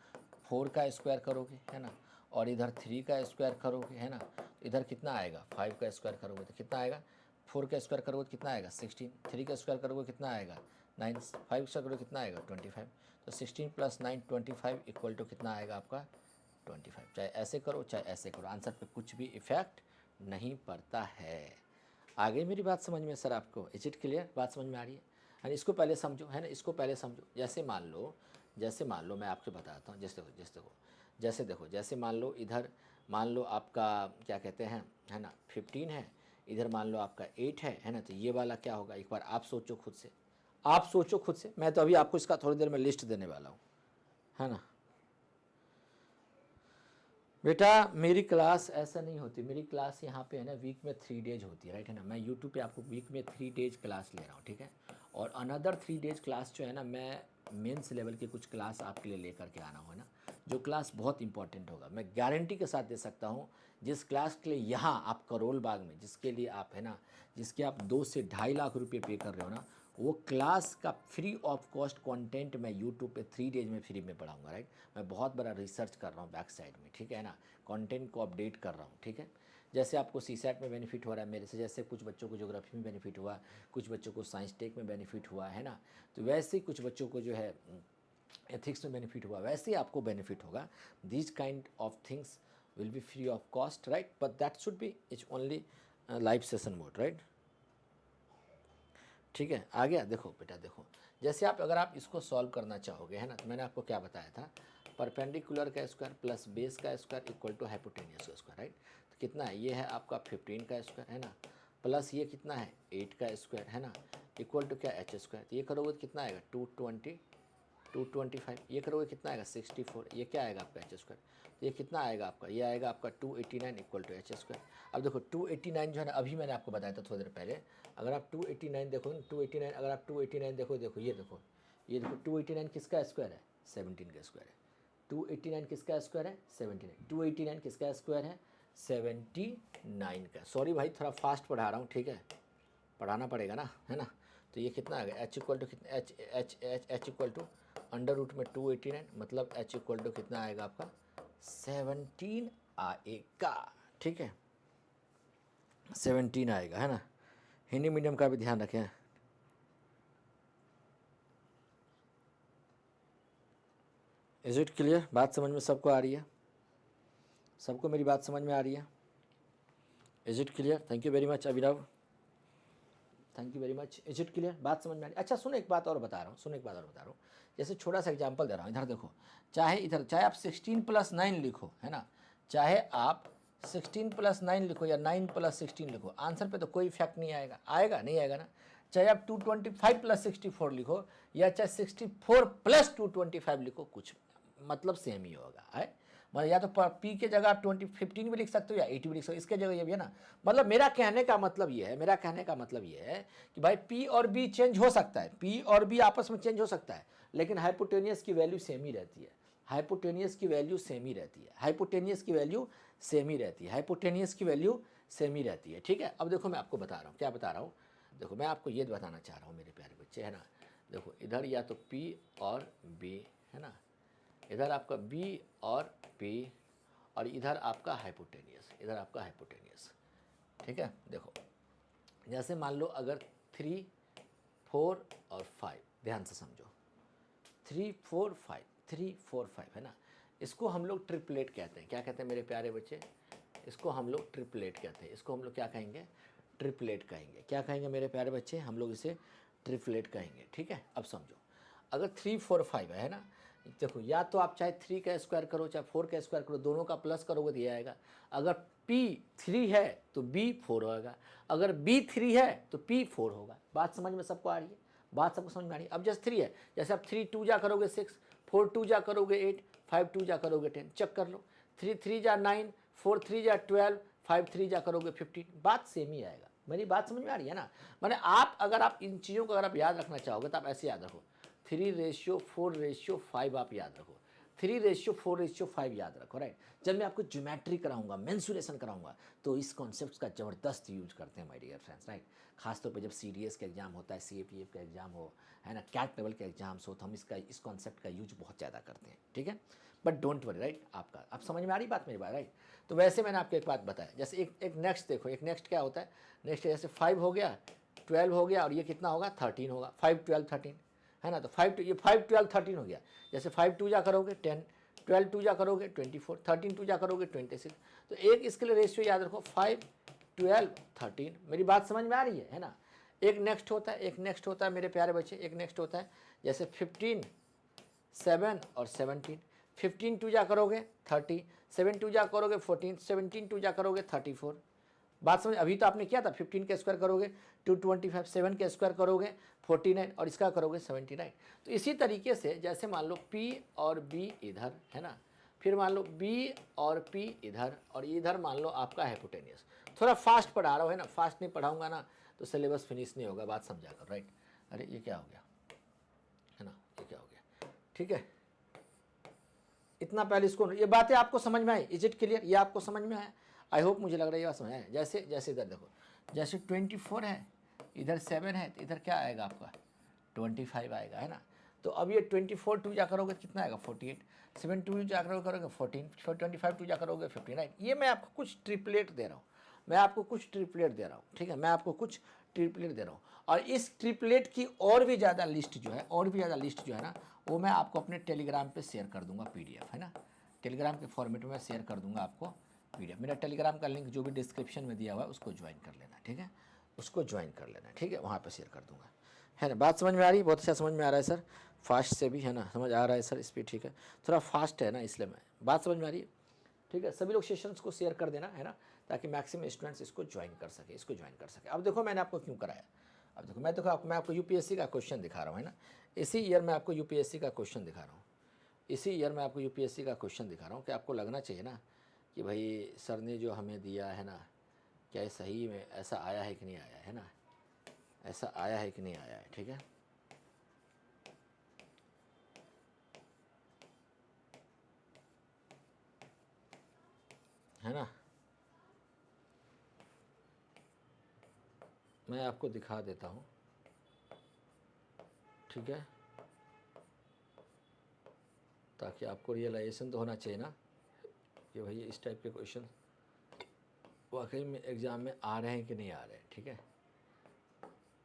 4 का स्क्वायर करोगे, है ना, और इधर 3 का स्क्वायर करोगे, है ना, तो इधर कितना आएगा 5 का स्क्वायर करोगे तो कितना आएगा, 4 का स्क्वायर करोगे तो कितना आएगा 16, 3 का स्क्वायर करोगे कितना आएगा 9, 5 का स्क्वायर करोगे कितना आएगा 25। तो 16 प्लस 9 25 इक्वल टू कितना आएगा आपका 25। चाहे ऐसे करो चाहे ऐसे करो, आंसर पे कुछ भी इफेक्ट नहीं पड़ता है। आ गई मेरी बात समझ में सर आपको, इज इट क्लियर, बात समझ में आ रही है ना। इसको पहले समझो, है ना, इसको पहले समझो। जैसे मान लो मैं आपको बताता हूँ, जैसे मान लो इधर, मान लो आपका क्या कहते हैं, है ना, 15 है, इधर मान लो आपका 8 है ना, तो ये वाला क्या होगा, एक बार आप सोचो खुद से, आप सोचो खुद से। मैं तो अभी आपको इसका थोड़ी देर में लिस्ट देने वाला हूँ, है ना। बेटा मेरी क्लास ऐसा नहीं होती, मेरी क्लास यहाँ पे है ना वीक में 3 डेज होती है, राइट, है ना। मैं यूट्यूब पे आपको वीक में 3 डेज क्लास ले रहा हूँ, ठीक है। और अनदर 3 डेज क्लास जो है ना, मैं मेंस लेवल के कुछ क्लास आपके लिए लेकर के आना हो, है ना, जो क्लास बहुत इंपॉर्टेंट होगा। मैं गारंटी के साथ दे सकता हूँ, जिस क्लास के लिए यहाँ आप करोल बाग में, जिसके लिए आप, है ना, जिसके आप 2 से 2.5 लाख रुपये पे कर रहे हो ना, वो क्लास का फ्री ऑफ कॉस्ट कंटेंट मैं यूट्यूब पे 3 डेज में फ्री में पढ़ाऊंगा, राइट। मैं बहुत बड़ा रिसर्च कर रहा हूँ बैक साइड में, ठीक है ना, कंटेंट को अपडेट कर रहा हूँ, ठीक है। जैसे आपको CSAT में बेनिफिट हो रहा है मेरे से, जैसे कुछ बच्चों को ज्योग्राफी में बेनिफिट हुआ, कुछ बच्चों को साइंस टेक में बेनिफिट हुआ, है ना, तो वैसे ही कुछ बच्चों को जो है एथिक्स में बेनिफिट हुआ, वैसे ही आपको बेनिफिट होगा। These kind of things will be free of cost, right, but that should be it's only live session mode, right. ठीक है, आ गया। देखो बेटा, देखो जैसे आप, अगर आप इसको सॉल्व करना चाहोगे, है ना, तो मैंने आपको क्या बताया था, परपेंडिकुलर का स्क्वायर प्लस बेस का स्क्वायर इक्वल टू हाइपोटेनियस का स्क्वायर, राइट। तो कितना है, ये है आपका 15 का स्क्वायर है ना, प्लस ये कितना है 8 का स्क्वायर है ना, इक्वल टू क्या एच स्क्वायर। तो ये करोगे तो कितना आएगा 225, ये करोगे कितना आएगा 64, ये क्या आएगा आपका एच स्क्वायर। तो ये कितना आएगा आपका, ये आएगा आपका 289 इक्वल टू एच स्क्वायर। अब देखो 289 जो है ना, अभी मैंने आपको बताया था थोड़ी देर पहले, अगर आप 289 देखो ना, 289 अगर आप 289 देखो, देखो ये देखो, ये देखो 289 किसका स्क्वायर है 17 का स्क्वायर है। 289 किसका स्क्वायर है 79, 289 किसका स्क्वायर है 79 का। सॉरी भाई थोड़ा फास्ट पढ़ा रहा हूँ, ठीक है, पढ़ाना पड़ेगा ना, है ना। तो ये कितना आ गया एच इक्वल टू कितना, H equal to under root में 289, मतलब एच इक्वल टू कितना आएगा आपका 17 आएगा, ठीक है, 17 आएगा, है ना। हिंदी मीडियम का भी ध्यान रखें। इज इट क्लियर, बात समझ में सबको आ रही है, सबको मेरी बात समझ में आ रही है। Is it clear, thank you very much Abhinav, thank you very much. Is it clear, बात समझ में आ रही है। अच्छा सुनो एक बात और बता रहा हूँ, सुनो एक बात और बता रहा हूँ, जैसे छोटा सा एग्जांपल दे रहा हूँ, इधर देखो, चाहे आप 16 + 9 लिखो, है ना, चाहे आप 16 + 9 लिखो या 9 + 16 लिखो, आंसर पे तो कोई इफेक्ट नहीं आएगा, आएगा नहीं आएगा ना। चाहे आप 225 + 64 लिखो या चाहे 64 + 225 लिखो, कुछ मतलब सेम ही होगा, है। मतलब या तो पी के जगह आप 15 भी लिख सकते हो या 80 भी लिख सकते हो, इसके जगह ये भी है ना। मतलब मेरा कहने का मतलब ये है, मेरा कहने का मतलब ये है कि भाई पी और बी चेंज हो सकता है, पी और बी आपस में चेंज हो सकता है, लेकिन हाइपोटेनियस की वैल्यू सेम ही रहती है, हाइपोटेनियस की वैल्यू सेम ही रहती है, हाइपोटेनियस की वैल्यू सेम ही रहती है, हाइपोटेनियस की वैल्यू सेम ही रहती है, ठीक है। अब देखो मैं आपको बता रहा हूँ, क्या बता रहा हूँ, देखो मैं आपको ये बताना चाह रहा हूँ मेरे प्यारे बच्चे, है ना। देखो इधर या तो पी और बी, है ना, इधर आपका बी और पी, और इधर आपका हाइपोटेनियस, इधर आपका हाइपोटेनियस, ठीक है। देखो जैसे मान लो अगर 3, 4 और 5, ध्यान से समझो, 3, 4, 5, 3, 4, 5, है ना, इसको हम लोग ट्रिपलेट कहते हैं। क्या कहते हैं मेरे प्यारे बच्चे, इसको हम लोग ट्रिपलेट कहते हैं, इसको हम लोग क्या कहेंगे, ट्रिपलेट कहेंगे। क्या कहेंगे मेरे प्यारे बच्चे, हम लोग इसे ट्रिपलेट कहेंगे, ठीक है। अब समझो अगर 3, 4, 5 है ना, देखो या तो आप चाहे 3 का स्क्वायर करो चाहे 4 का स्क्वायर करो, दोनों का प्लस करोगे तो ये आएगा। अगर P 3 है तो B 4 होगा, अगर B 3 है तो P 4 होगा। बात समझ में सबको आ रही है, बात सबको समझ में आ रही है। अब जैसे 3 है, जैसे आप 3 2 जा करोगे 6, 4 2 जा करोगे 8, 5 2 जा करोगे 10, चेक कर लो, 3 3 जा 9, 4 3 जा 12, 5 3 जा करोगे 15, बात सेम ही आएगा। मेरी बात समझ में आ रही है ना। मैंने आप अगर आप इन चीज़ों को अगर आप याद रखना चाहोगे तो आप ऐसे याद रखो, 3:4:5 आप याद रखो, 3:4:5 याद रखो, राइट। जब मैं आपको ज्योमेट्री कराऊंगा, मेंसुरेशन कराऊंगा, तो इस कॉन्सेप्ट का ज़बरदस्त यूज करते हैं माय डियर फ्रेंड्स, राइट। खासतौर पे जब CDS का एग्जाम होता है, CAPF का एग्जाम हो, है ना, कैट लेवल के एग्जाम्स हो, तो हम इस कॉन्सेप्ट का यूज बहुत ज़्यादा करते हैं, ठीक है। बट डोंट वरी, राइट, आपका आप समझ में आ रही बात मेरी बात, राइट। तो वैसे मैंने आपको एक बात बताया, जैसे एक नेक्स्ट देखो, एक नेक्स्ट क्या होता है, नेक्स्ट जैसे 5 हो गया, 12 हो गया, और ये कितना होगा 13 होगा, 5 12 13, है ना। तो 5 ये 5 12 13 हो गया। जैसे 5 2 जा करोगे 10, 12 2 जा करोगे 24, 13 2 जा करोगे 26। तो एक इसके लिए रेशियो याद रखो 5 12 13। मेरी बात समझ में आ रही है ना। एक नेक्स्ट होता है, एक नेक्स्ट होता है मेरे प्यारे बच्चे, एक नेक्स्ट होता है जैसे 15 7 और 17, 15 2 जा करोगे 30, 7 2 जा करोगे 14, 17 2 जा करोगे 34। बात समझ, अभी तो आपने किया था 15 के स्क्वायर करोगे 225, 7 के स्क्वायर करोगे 49 और इसका करोगे 79। तो इसी तरीके से जैसे मान लो P और B इधर, है ना, फिर मान लो B और P इधर, और इधर मान लो आपका हाइपोटेनियस। थोड़ा फास्ट पढ़ा रहा हूँ, है ना, फास्ट नहीं पढ़ाऊंगा ना तो सिलेबस फिनिश नहीं होगा, बात समझा कर, राइट। अरे ये क्या हो गया, है ना, ये क्या हो गया, ठीक है। इतना पहले इसको, ये बातें आपको समझ में आई, इज इट क्लियर, ये आपको समझ में आया, आई होप, मुझे लग रहा है ये बात समझ आया। जैसे जैसे इधर देखो, जैसे 24 है, इधर 7 है, तो इधर क्या आएगा आपका 25 आएगा, है ना। तो अब ये 24 2 जा करोगे कितना आएगा 48, 7 2 जा करोगे 14, 25 2 जा करोगे 59। ये मैं आपको कुछ ट्रिपलेट दे रहा हूँ, मैं आपको कुछ ट्रिपलेट दे रहा हूँ, ठीक है, मैं आपको कुछ ट्रिपलेट दे रहा हूँ। और इस ट्रिपलेट की और भी ज़्यादा लिस्ट जो है, और भी ज़्यादा लिस्ट जो है ना, वो मैं आपको अपने टेलीग्राम पे शेयर कर दूंगा PDF, है ना। टेलीग्राम के फॉर्मेट में शेयर कर दूंगा आपको PDF। मेरा टेलीग्राम का लिंक जो भी डिस्क्रिप्शन में दिया हुआ है उसको ज्वाइन कर लेना, ठीक है, उसको ज्वाइन कर लेना, ठीक है, वहाँ पर शेयर कर दूंगा, है ना, बात समझ में आ रही है? बहुत अच्छा समझ में आ रहा है सर, फास्ट से भी, है ना, समझ आ रहा है सर, स्पीड ठीक है, थोड़ा फास्ट है ना इसलिए मैं, बात समझ में आ रही है? ठीक है, सभी लोग सेशंस को शेयर कर देना, है ना, ताकि मैक्सिमम स्टूडेंट्स इसको ज्वाइन कर सके, इसको ज्वाइन कर सके। अब देखो मैंने आपको क्यों कराया, अब देखो मैं आपको यूपीएससी का क्वेश्चन दिखा रहा हूँ, है ना, इसी ईयर में आपको यूपीएससी का क्वेश्चन दिखा रहा हूँ, इसी ईयर में आपको यूपीएससी का क्वेश्चन दिखा रहा हूँ कि आपको लगना चाहिए ना कि भाई सर ने जो हमें दिया है ना, क्या ये सही में ऐसा आया है कि नहीं आया है ना, ऐसा आया है कि नहीं आया है, ठीक है ना। मैं आपको दिखा देता हूँ, ठीक है, ताकि आपको रियलाइजेशन तो होना चाहिए ना कि भाई इस टाइप के क्वेश्चन वाकई में एग्ज़ाम में आ रहे हैं कि नहीं आ रहे हैं, ठीक है।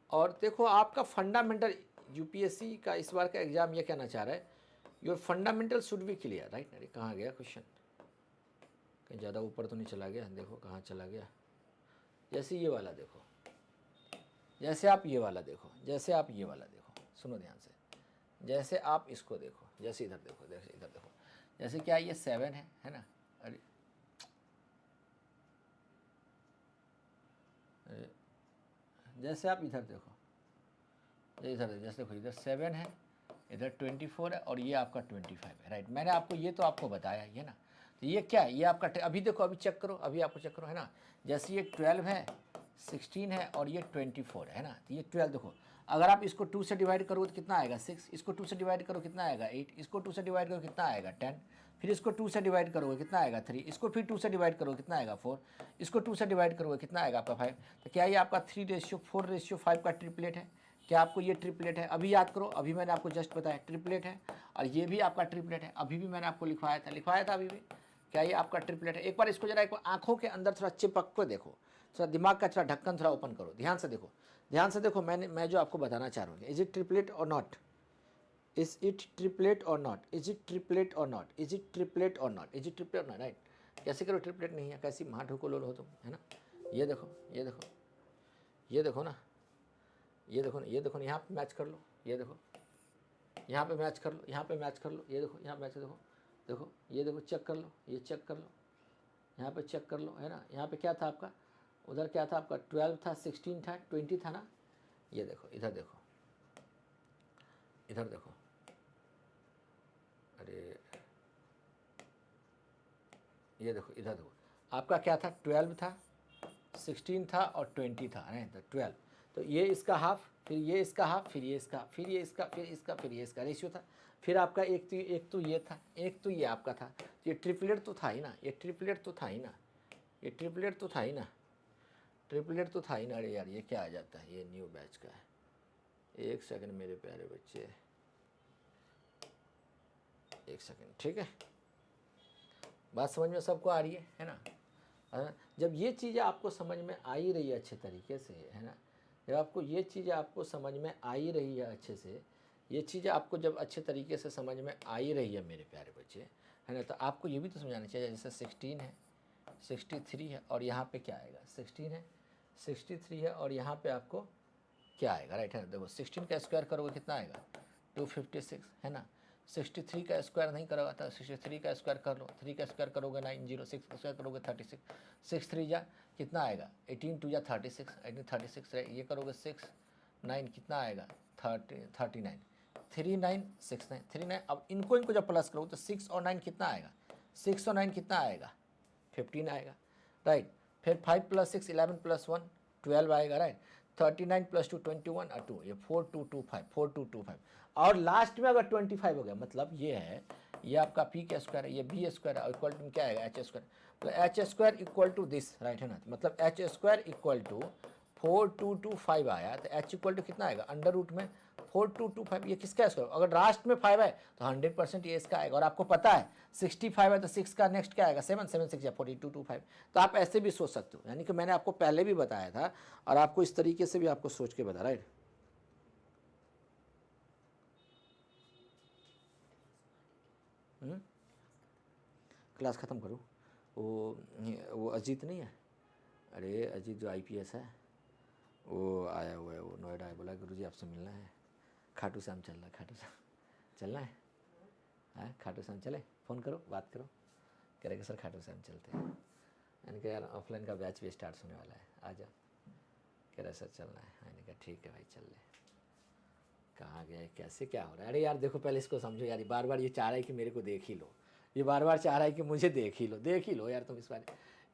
और देखो आपका फंडामेंटल, यूपीएससी का इस बार का एग्ज़ाम ये कहना चाह रहा है your fundamental should be clear, right. अरे कहाँ गया क्वेश्चन, कहीं ज़्यादा ऊपर तो नहीं चला गया, देखो कहाँ चला गया। जैसे ये वाला देखो, जैसे आप ये वाला देखो, जैसे आप ये वाला देखो, सुनो ध्यान से, जैसे आप इसको देखो, जैसे इधर देखो, जैसे इधर देखो, जैसे क्या ये 7 है ना, अरे अरे जैसे आप इधर देखो, इधर जैसे देखो, इधर 7 है, इधर 24 है, और ये आपका 25 है, राइट। मैंने आपको ये तो आपको बताया ही है ना। तो ये क्या है, ये आपका अभी देखो, अभी चेक करो, अभी आपको चेक करो, है ना, जैसे ये 12 है, 16 है, और ये 24 है ना, तो ये 12 देखो, अगर आप इसको 2 से डिवाइड करो तो कितना आएगा 6, इसको 2 से डिवाइड करो कितना आएगा 8, इसको 2 से डिवाइड करो कितना आएगा 10, फिर इसको 2 से डिवाइड करोगे कितना आएगा 3, इसको फिर 2 से डिवाइड करोगे कितना आएगा 4, इसको 2 से डिवाइड करोगे कितना आएगा आपका 5। तो क्या ये आपका 3:4:5 का ट्रिपलेट है? क्या आपको ये ट्रिपलेट है? अभी याद करो, अभी मैंने आपको जस्ट बताया ट्रिपलेट है, और ये भी आपका ट्रिपलेट है, अभी भी मैंने आपको लिखवाया था अभी भी। क्या ये आपका ट्रिपलेट है? एक बार इसको जरा एक बार आंखों के अंदर थोड़ा चिपक कर देखो, थोड़ा दिमाग का थोड़ा ढक्कन थोड़ा ओपन करो, ध्यान से देखो, ध्यान से देखो, मैं जो आपको बताना चाह रहा हूँ, इज इट ट्रिपलेट और नॉट, इज इट ट्रिपलेट और नॉट, इज इट ट्रिपलेट और नॉट, इज इट ट्रिपलेट और नॉट, इज इट ट्रिपलेट और नॉट, राइट। कैसे करो ट्रिपलेट नहीं है, कैसी माँ ढोको लो तुम, है ना। ये देखो, ये देखो, ये देखो ना, ये देखो ना, ये देखो ना, यहाँ पे मैच कर लो, ये देखो, यहाँ पे मैच कर लो, यहाँ पे मैच कर लो, ये देखो, यहाँ मैच देखो, देखो ये देखो, चेक कर लो, ये चेक कर लो, यहाँ पे चेक कर लो, है ना। यहाँ पे क्या था आपका, उधर क्या था आपका 12 था, 16 था, 20 था ना। ये देखो, इधर देखो, इधर देखो, अरे ये देखो, इधर देखो, आपका क्या था 12 था, 16 था, और 20 था, नहीं तो 12। तो ये इसका हाफ, फिर ये इसका हाफ, फिर ये इसका, फिर ये इसका, फिर इसका, फिर ये इसका रेशियो था। फिर आपका एक तो ये था, एक तो ये आपका था। ये ट्रिपलेट तो था ही ना, ये ट्रिपलेट तो था ही ना, ये ट्रिपलेट तो था ही ना, ट्रिपलेट तो था ही ना। अरे यार ये क्या आ जाता है, ये न्यू बैच का है। एक सेकंड मेरे प्यारे बच्चे, एक सेकंड, ठीक है। बात समझ में सबको आ रही है ना। जब ये चीज़ें आपको समझ में आ ही रही है अच्छे तरीके से, है ना, जब आपको ये चीज़ें आपको समझ में आ ही रही है अच्छे से, ये चीज़ें आपको जब अच्छे तरीके से समझ में आ ही रही है मेरे प्यारे बच्चे, है ना, तो आपको ये भी तो समझाना चाहिए, जैसे 16 है, 63 है, और यहाँ पे क्या आएगा 16 है, 63 है, और यहाँ पे आपको क्या आएगा, राइट है ना। देखो 16 का स्क्वायर करोगे कितना आएगा 256, है ना। 63 का स्क्वायर नहीं करोगा तो 63 का स्क्वायर कर लो, 3 का स्क्वायर करोगे 906 का स्क्वायर करोगे 36, 6 3 जा कितना आएगा 18 2 जा 36, 18 36 ये करोगे 6 9 कितना आएगा 39, 3969 39। अब इनको इनको जब प्लस करोगे तो 6 और 9 कितना आएगा, 6 और 9 कितना आएगा 15 आएगा, राइट। फिर 5 + 6 11 + 1 12 आएगा, राइट। 39 + 2 21 और 2 ये 4225 और लास्ट में अगर 25 हो गया मतलब ये है, ये आपका पी का स्क्वायर है, ये बी स्क्वायर है, इक्वल टू क्या आएगा एच स्क्वायर। तो H square equal to this, right है ना, मतलब एच स्क्वायर इक्वल टू 4225 आया, तो एच इक्वल टू कितना आएगा अंडर रूट में 4225। ये किसका स्क्वायर, अगर लास्ट में 5 है तो 100% ये इसका आएगा। और आपको पता है 65 है तो 6 का नेक्स्ट क्या आएगा 7 7 6 या 4225। तो आप ऐसे भी सोच सकते हो, यानी कि मैंने आपको पहले भी बताया था और आपको इस तरीके से भी आपको सोच के बता, राइट। क्लास ख़त्म करूँ, वो अजीत नहीं है, अरे अजीत जो आईपीएस है, वो आया हुआ है, वो नोएडा है, बोला गुरुजी आपसे मिलना है, खाटू श्याम चल रहा है, खाटू श्याम चलना है खाटू श्याम चले, फ़ोन करो बात करो, कह रहे कि सर खाटू श्याम चलते हैं। मैंने कहा यार ऑफलाइन का बैच भी स्टार्ट होने वाला है, आ जाओ। कह रहे सर चलना है। मैंने कहा ठीक है भाई चल ले। कहाँ गए, कैसे क्या हो रहा है? अरे यार देखो पहले इसको समझो यार, बार बार ये चाह रहा है कि मेरे को देख ही लो, ये बार बार चाह रहा है कि मुझे देख ही लो यार तुम इस बार,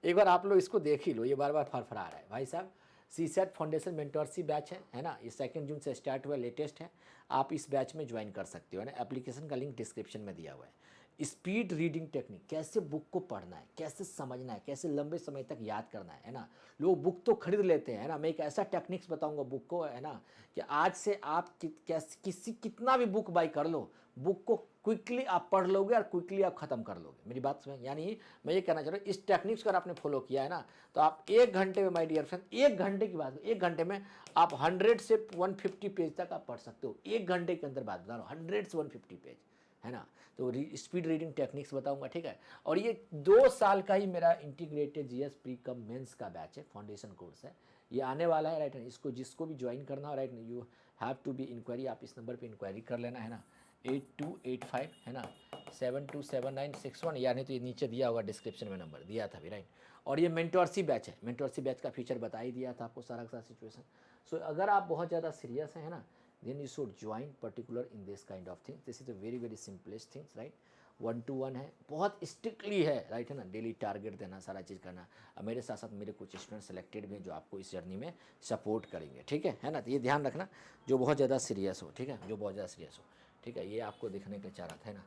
एक बार आप लोग इसको देख ही लो, ये बार बार फरफरा रहा है भाई साहब। CSET फाउंडेशन मेंटोरशिप बैच है ना, ये 2 जून से स्टार्ट हुआ, लेटेस्ट है। आप इस बैच में ज्वाइन कर सकते हो, है ना। एप्लीकेशन का लिंक डिस्क्रिप्शन में दिया हुआ है। स्पीड रीडिंग टेक्निक, कैसे बुक को पढ़ना है, कैसे समझना है, कैसे लंबे समय तक याद करना है ना। लोग बुक तो खरीद लेते हैं, है ना। मैं एक ऐसा टेक्निक्स बताऊंगा बुक को, है ना, कि आज से आप कितना भी बुक बाई कर लो, बुक को क्विकली आप पढ़ लोगे और क्विकली आप ख़त्म कर लोगे। मेरी बात समझ, यानी मैं ये कहना चाह रहा हूँ, इस टेक्निक्स को अगर आपने फॉलो किया है ना, तो आप 1 घंटे में, माय डियर फ्रेंड, 1 घंटे की बात, 1 घंटे में आप 100 से 150 पेज तक आप पढ़ सकते हो। 1 घंटे के अंदर बात बता रहा हूँ, 100 से 150 पेज, है ना। तो स्पीड रीडिंग टेक्निक्स बताऊंगा, ठीक है। और ये 2 साल का ही मेरा integrated GS pre cum mains का बैच है, फाउंडेशन कोर्स है, ये आने वाला है, राइट। इसको जिसको भी ज्वाइन करना हो, right, you have to be inquiry, आप इस नंबर पे इंक्वायरी कर लेना, है ना, 8285, है ना, 727961, यानी तो ये नीचे दिया होगा डिस्क्रिप्शन में, नंबर दिया था भी, राइट। और ये मेंटोरशिप बैच है, मेंटोरशिप बैच का फीचर बता ही दिया था आपको सारा का सारा सिचुएशन। सो अगर आप बहुत ज़्यादा सीरियस हैं, है ना, then you should join particular in this kind of thing. This is a very very simplest things, right. 1-to-1 है, बहुत स्ट्रिक्टली है, राइट, है ना। डेली टारगेट देना, सारा चीज़ करना। अब मेरे साथ साथ मेरे कुछ स्टूडेंट सेलेक्टेड भी हैं जो आपको इस जर्नी में सपोर्ट करेंगे, ठीक है ना। तो ये ध्यान रखना, जो बहुत ज़्यादा सीरियस हो, ठीक है, जो बहुत ज़्यादा सीरियस हो, ठीक है। ये आपको दिखने का चाह रहा था, है ना।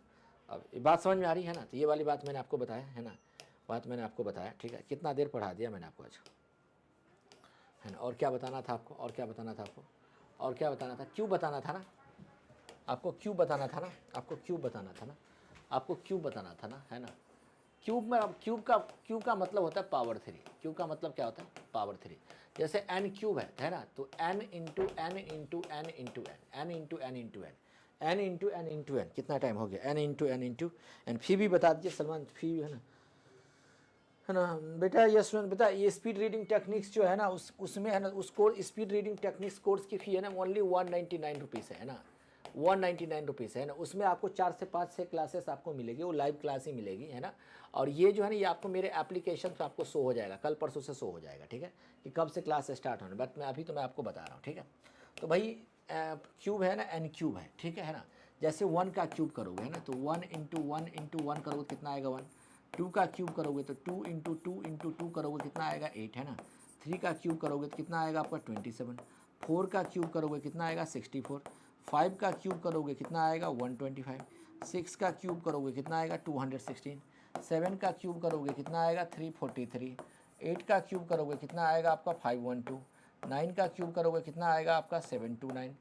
अब ये बात समझ में आ रही है ना। तो ये वाली बात मैंने आपको बताया, है ना, बात मैंने आपको बताया, ठीक है। कितना देर पढ़ा दिया मैंने आपको आज, है ना। और क्या बताना था आपको, और क्या बताना था आपको, और क्या बताना था, क्यों बताना था ना आपको, क्यों बताना था ना आपको, क्यों बताना था ना आपको, क्यों बताना था ना, है ना। क्यूब में, क्यूब का मतलब होता है पावर 3। क्यूब का मतलब क्या होता है, पावर 3। जैसे n क्यूब है ना, तो n into n into n into n, n into n into n, n into n into n, कितना टाइम हो गया, n into n into n. Fee भी बता दीजिए सलमान, फी है ना, है ना बेटा। ये सुन बेटा, ये स्पीड रीडिंग टेक्निक्स जो है ना, उसमें है ना, उसको स्पीड रीडिंग टेक्निक्स कोर्स की फी है ना ओनली 199 रुपीज़ है ना, 199 रुपीज़ है ना। उसमें आपको 4 से 5 6 क्लासेस आपको मिलेगी, वो लाइव क्लास ही मिलेगी, है ना। और ये जो है ना, ये आपको मेरे एप्लीकेशन पे आपको शो हो जाएगा, कल परसों से शो हो जाएगा, ठीक है, कि कब से क्लास स्टार्ट होने। बट मैं अभी तो मैं आपको बता रहा हूँ, ठीक है। तो भाई क्यूब है ना, एन क्यूब है, ठीक है ना। जैसे 1 का क्यूब करोगे, है ना, तो 1 इंटू वन इंटू वन करोगे कितना आएगा 1। 2 का क्यूब करोगे तो 2 इंटू टू इंटू टू करोगे कितना आएगा 8, है ना। 3 का क्यूब करोगे तो कितना आएगा आपका 27। 4 का क्यूब करोगे कितना आएगा 64। 5 का क्यूब करोगे कितना आएगा 125। 6 का क्यूब करोगे कितना आएगा 216। 7 का क्यूब करोगे कितना आएगा 343। 8 का क्यूब करोगे कितना आएगा आपका 512। 9 का क्यूब करोगे कितना आएगा आपका 729।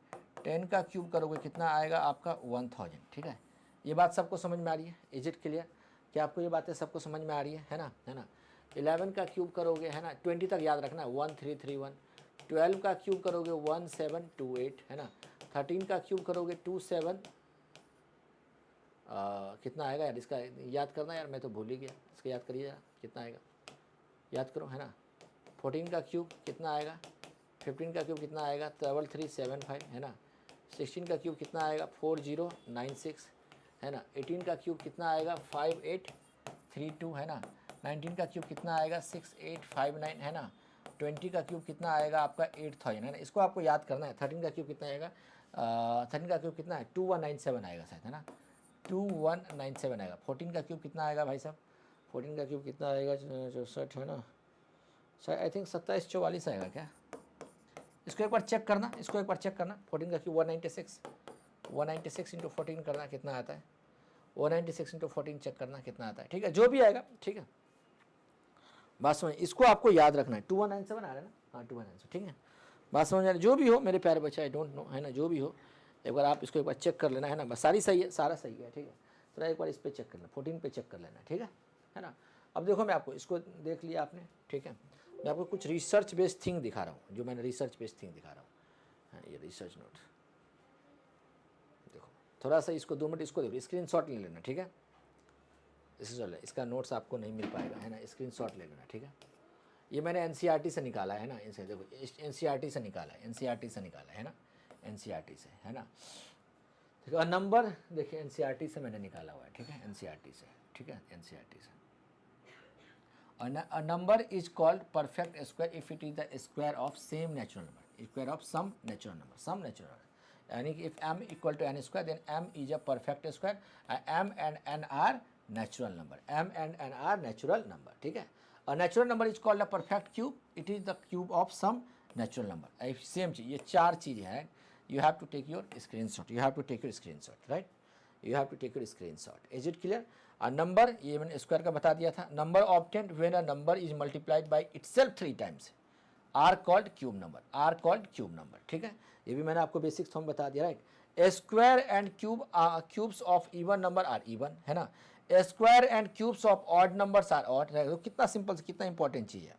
10 का क्यूब करोगे कितना आएगा आपका 1000, ठीक है। ये बात सबको समझ में आ रही है, इज इट क्लियर? क्या आपको ये बातें सबको समझ में आ रही है ना, है ना। 11 का क्यूब करोगे, है ना, 20 तक याद रखना, 1331। 12 का क्यूब करोगे 1728, है ना। 13 का क्यूब करोगे 27, कितना आएगा यार इसका, याद करना यार, मैं तो भूल ही गया, इसका याद करिए यार, कितना आएगा याद करो, है ना। 14 का क्यूब कितना आएगा, 15 का क्यूब कितना आएगा 3375, है ना। 16 का क्यूब कितना आएगा 4096, है ना। 18 का क्यूब कितना आएगा 5832, है ना। 19 का क्यूब कितना आएगा 6859, है ना। 20 का क्यूब कितना आएगा आपका 8000, है ना। इसको आपको याद करना है। 13 का क्यूब कितना आएगा, 13 का क्यूब कितना है 2197 आएगा शायद, है ना, 2197 आएगा। 14 का क्यूब कितना आएगा भाई साहब, 14 का क्यूब कितना आएगा 64, है ना, शायद आई थिंक 2744 आएगा क्या। इसको एक बार चेक करना, इसको एक बार चेक करना। 14 का क्यूब 196, 196 इंटू 14 करना कितना आता है, 196 इंटू 14 चेक करना कितना आता है, ठीक है, जो भी आएगा, ठीक है। बात समझ, इसको आपको याद रखना है। 2197 आ रहा है ना, हाँ 2197, ठीक है। बात समझ आ रही, जो भी हो मेरे प्यारे बच्चे, आई डोंट नो, है ना, जो भी हो एक बार आप इसको एक बार चेक कर लेना, है ना। बस सारी सही है, सारा सही है, ठीक है। थोड़ा एक बार इस पर चेक करना, 14 पे चेक कर लेना, ठीक है ना। अब देखो मैं आपको इसको देख लिया आपने, ठीक है। मैं आपको कुछ रिसर्च बेस्ड थिंग दिखा रहा हूँ, जो मैंने रिसर्च बेस्ड थिंग दिखा रहा हूँ, हाँ, ये रिसर्च नोट देखो। थोड़ा सा इसको 2 मिनट इसको देखो, स्क्रीन शॉट ले लेना, ठीक है। इसका नोट्स आपको नहीं मिल पाएगा, है ना, स्क्रीन शॉट ले लेना, ठीक है। ये मैंने एनसीईआरटी से निकाला है ना, इनसे देखो एनसीईआरटी से निकाला है, एनसीईआरटी से निकाला है ना, एनसीईआरटी से है ना। देखो नंबर देखिए एनसीईआरटी से मैंने निकाला हुआ है, ठीक है, एनसीईआरटी से, ठीक है, एनसीईआरटी से। A number is called perfect square if it is the square of same natural number, square of some natural number, some natural number. यानी कि if m equal to n square, then m is a perfect square. M and n are natural number. M and n are natural number. ठीक है. A natural number is called a perfect cube. It is the cube of some natural number. Same चीज, ये चार चीजें हैं. You have to take your screenshot. You have to take your screenshot, right? You have to take your screenshot. Is it clear? A number, ये मैंने square का बता दिया था. Number obtained when a number is multiplied by itself 3 times are called cube number. Are called cube number. ठीक है, ये भी मैंने आपको बेसिक्स थोड़ा बता दिया, right. Square and cube cubes of even number are even, है ना. Square and cubes of odd numbers are odd. तो कितना सिंपल, कितना इंपॉर्टेंट चीज़ है,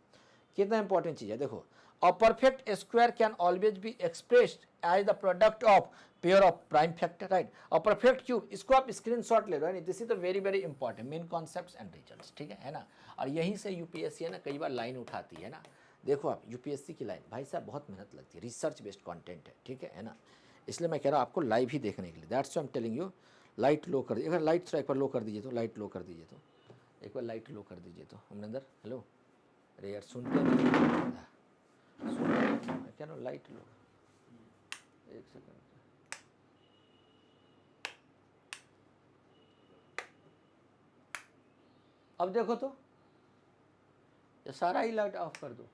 कितना इंपॉर्टेंट चीज़ है. देखो, a perfect square can always be expressed as the product of pair of prime factor, right. a perfect cube, इसको आप स्क्रीनशॉट ले लो, है. This is the very very important main concepts and results, ठीक है ना. और यहीं से यूपीएससी है ना कई बार लाइन उठाती है ना. देखो आप यूपीएससी की लाइन, भाई साहब बहुत मेहनत लगती है, रिसर्च बेस्ड कंटेंट है, ठीक है ना. इसलिए मैं कह रहा हूँ आपको लाइव ही देखने के लिए, that's I am telling you. Light low कर दीजिए, अगर लाइट थोड़ा एक बार लो कर दीजिए तो, लाइट लो कर दीजिए तो, एक बार लाइट लो कर दीजिए तो हमने अंदर. हेलो, अरे यार सुनते नहीं, क्या नो लाइट लो, एक सेकंड. अब देखो तो, ये सारा ही लाइट ऑफ कर दो.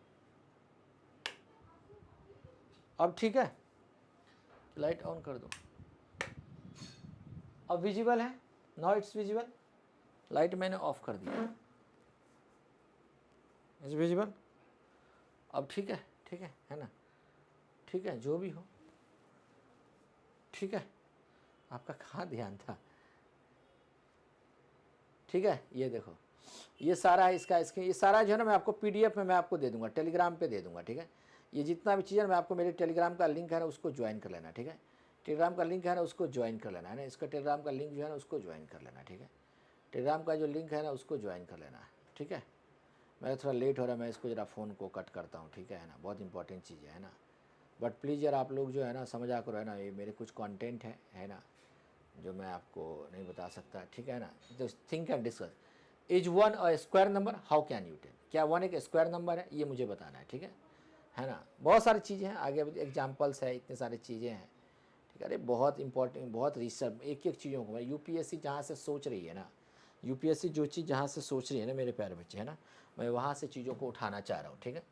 अब ठीक है, लाइट ऑन कर दो. अब विजिबल है, नाउ इट्स विजिबल. लाइट मैंने ऑफ कर दिया, इट्स विजिबल. अब ठीक है, ठीक है ना, ठीक है, जो भी हो ठीक है. आपका कहाँ ध्यान था, ठीक है. ये देखो, ये सारा है इसका, इसके ये सारा जो है ना मैं आपको पीडीएफ में मैं आपको दे दूंगा, टेलीग्राम पे दे दूंगा, ठीक है. ये जितना भी चीज़ है मैं आपको, मेरे टेलीग्राम का लिंक है ना उसको ज्वाइन कर लेना, ठीक है. टेलीग्राम का लिंक है ना उसको ज्वाइन कर लेना, है ना. इसका टेलीग्राम का लिंक जो है ना उसको ज्वाइन कर लेना, ठीक है. टेलीग्राम का जो लिंक है ना उसको ज्वाइन कर लेना, ठीक है. मैं थोड़ा लेट हो रहा है, मैं इसको ज़रा फ़ोन को कट करता हूँ, ठीक है ना. बहुत इंपॉर्टेंट चीज़ है ना. बट प्लीज़ यार आप लोग जो है ना समझा करो, है ना. ये मेरे कुछ कंटेंट है ना, जो मैं आपको नहीं बता सकता, ठीक है ना. तो think and discuss. Is one a square number, how can you tell. क्या वन एक स्क्वायर नंबर है, ये मुझे बताना है, ठीक है ना. बहुत सारी चीज़ें हैं, आगे एग्जाम्पल्स है, इतनी सारी चीज़ें हैं, ठीक है. अरे बहुत इंपॉर्टेंट, बहुत रिसर्च, एक एक चीज़ों को यूपीएससी जहाँ से सोच रही है ना, यूपीएससी जो चीज़ जहाँ से सोच रही है ना मेरे प्यारे बच्चे, है ना, मैं वहाँ से चीज़ों को उठाना चाह रहा हूँ, ठीक है.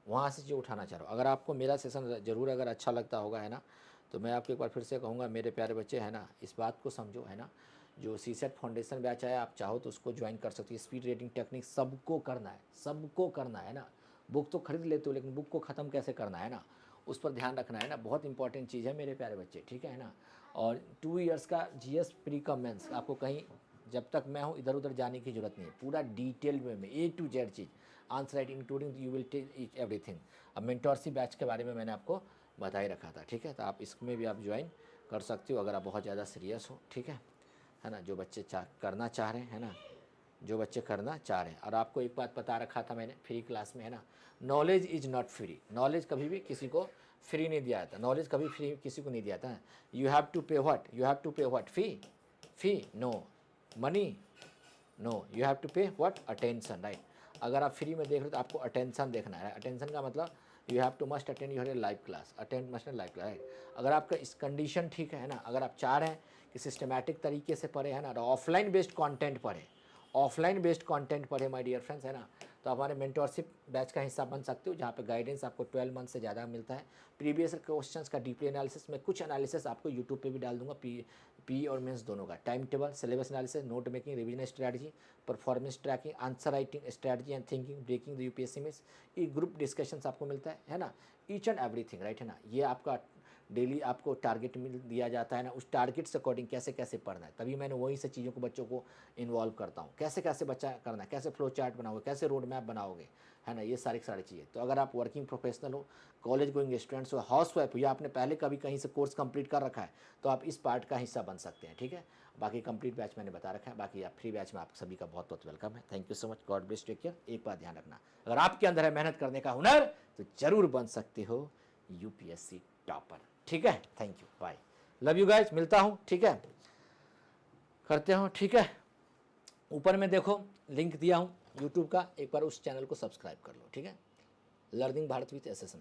वहाँ से चीज़ उठाना चाह रहा हूँ. अगर आपको मेरा सेशन ज़रूर अगर अच्छा लगता होगा, है ना, तो मैं आपको एक बार फिर से कहूँगा मेरे प्यारे बच्चे, है ना, इस बात को समझो, है ना. जो सीसेट फाउंडेशन बैच है, आप चाहो तो उसको ज्वाइन कर सकते हो. स्पीड रीडिंग टेक्निक सबको करना है, सबको करना है ना. बुक तो खरीद लेते हो, लेकिन बुक को ख़त्म कैसे करना है ना, उस पर ध्यान रखना है ना. बहुत इंपॉर्टेंट चीज़ है मेरे प्यारे बच्चे, ठीक है ना. और 2 इयर्स का जीएस प्री कम मेंस, आपको कहीं जब तक मैं हूँ इधर उधर जाने की जरूरत नहीं है. पूरा डिटेल में ए टू जेड चीज़, answer right including you will take each everything. अब मेंटोरशिप बैच के बारे में मैंने आपको बता ही रखा था, ठीक है. तो आप इसमें भी आप ज्वाइन कर सकते हो अगर आप बहुत ज़्यादा सीरियस हो, ठीक है ना. जो बच्चे करना चाह रहे हैं, है ना, जो बच्चे करना चाह रहे हैं. और आपको एक बात बता रखा था मैंने फ्री क्लास में, है ना, knowledge is not free. Knowledge कभी भी किसी को फ्री नहीं दिया था, नॉलेज कभी फ्री किसी को नहीं दिया था. You have to pay what, you have to pay what, fee no, money no, you have to pay what, attention, right. अगर आप फ्री में देख रहे हो तो आपको अटेंशन देखना है. अटेंशन का मतलब you have to must attend your live class, attend must live class, right. अगर आपका इस कंडीशन ठीक है ना, अगर आप चाह रहे हैं कि सिस्टमैटिक तरीके से पढ़े, है ना, ऑफलाइन बेस्ड कंटेंट पढ़े, ऑफलाइन बेस्ड कंटेंट पढ़े माय डियर फ्रेंड्स, है ना, तो हमारे मेंटोरशिप बैच का हिस्सा बन सकते हो, जहाँ पे गाइडेंस आपको 12 मंथ से ज़्यादा मिलता है. प्रीवियस क्वेश्चंस का डीपली एनालिसिस, मैं कुछ एनालिसिस आपको यूट्यूब पे भी डाल दूंगा, पी और मेंस दोनों का. Time table, syllabus analysis, note making, revision strategy, performance tracking, answer writing strategy and thinking, breaking the UPSC miss, ये ग्रुप डिस्कशंस आपको मिलता है ना. ईच एंड एवरीथिंग, राइट, है ना. ये आपका डेली आपको टारगेट मिल दिया जाता है ना, उस टारगेट से अकॉर्डिंग कैसे कैसे पढ़ना है. तभी मैंने वहीं से चीज़ों को बच्चों को इन्वॉल्व करता हूँ. कैसे कैसे बच्चा करना है, कैसे फ्लो चार्ट बनाओगे, कैसे रोड मैप बनाओगे, है ना, ये सारी चीज़ें. तो अगर आप वर्किंग प्रोफेशनल हो, कॉलेज गोइंग स्टूडेंट्स हो, हाउस वाइफ हो, या आपने पहले कभी कहीं से कोर्स कंप्लीट कर रखा है, तो आप इस पार्ट का हिस्सा बन सकते हैं, ठीक है. बाकी कंप्लीट बैच मैंने बता रखा है, बाकी आप फ्री बैच में आप सभी का बहुत बहुत वेलकम है। Thank you so much, God bless, take care. एक बात ध्यान रखना, अगर आपके अंदर है मेहनत करने का हुनर तो जरूर बन सकते हो यूपीएससी टॉपर। ठीक है, thank you, bye, love you guys, मिलता हूँ, ठीक है, करते हो, ठीक है। ऊपर में देखो लिंक दिया हूँ यूट्यूब का, एक बार उस चैनल को सब्सक्राइब कर लो, ठीक है। Learning Bharat with SSM.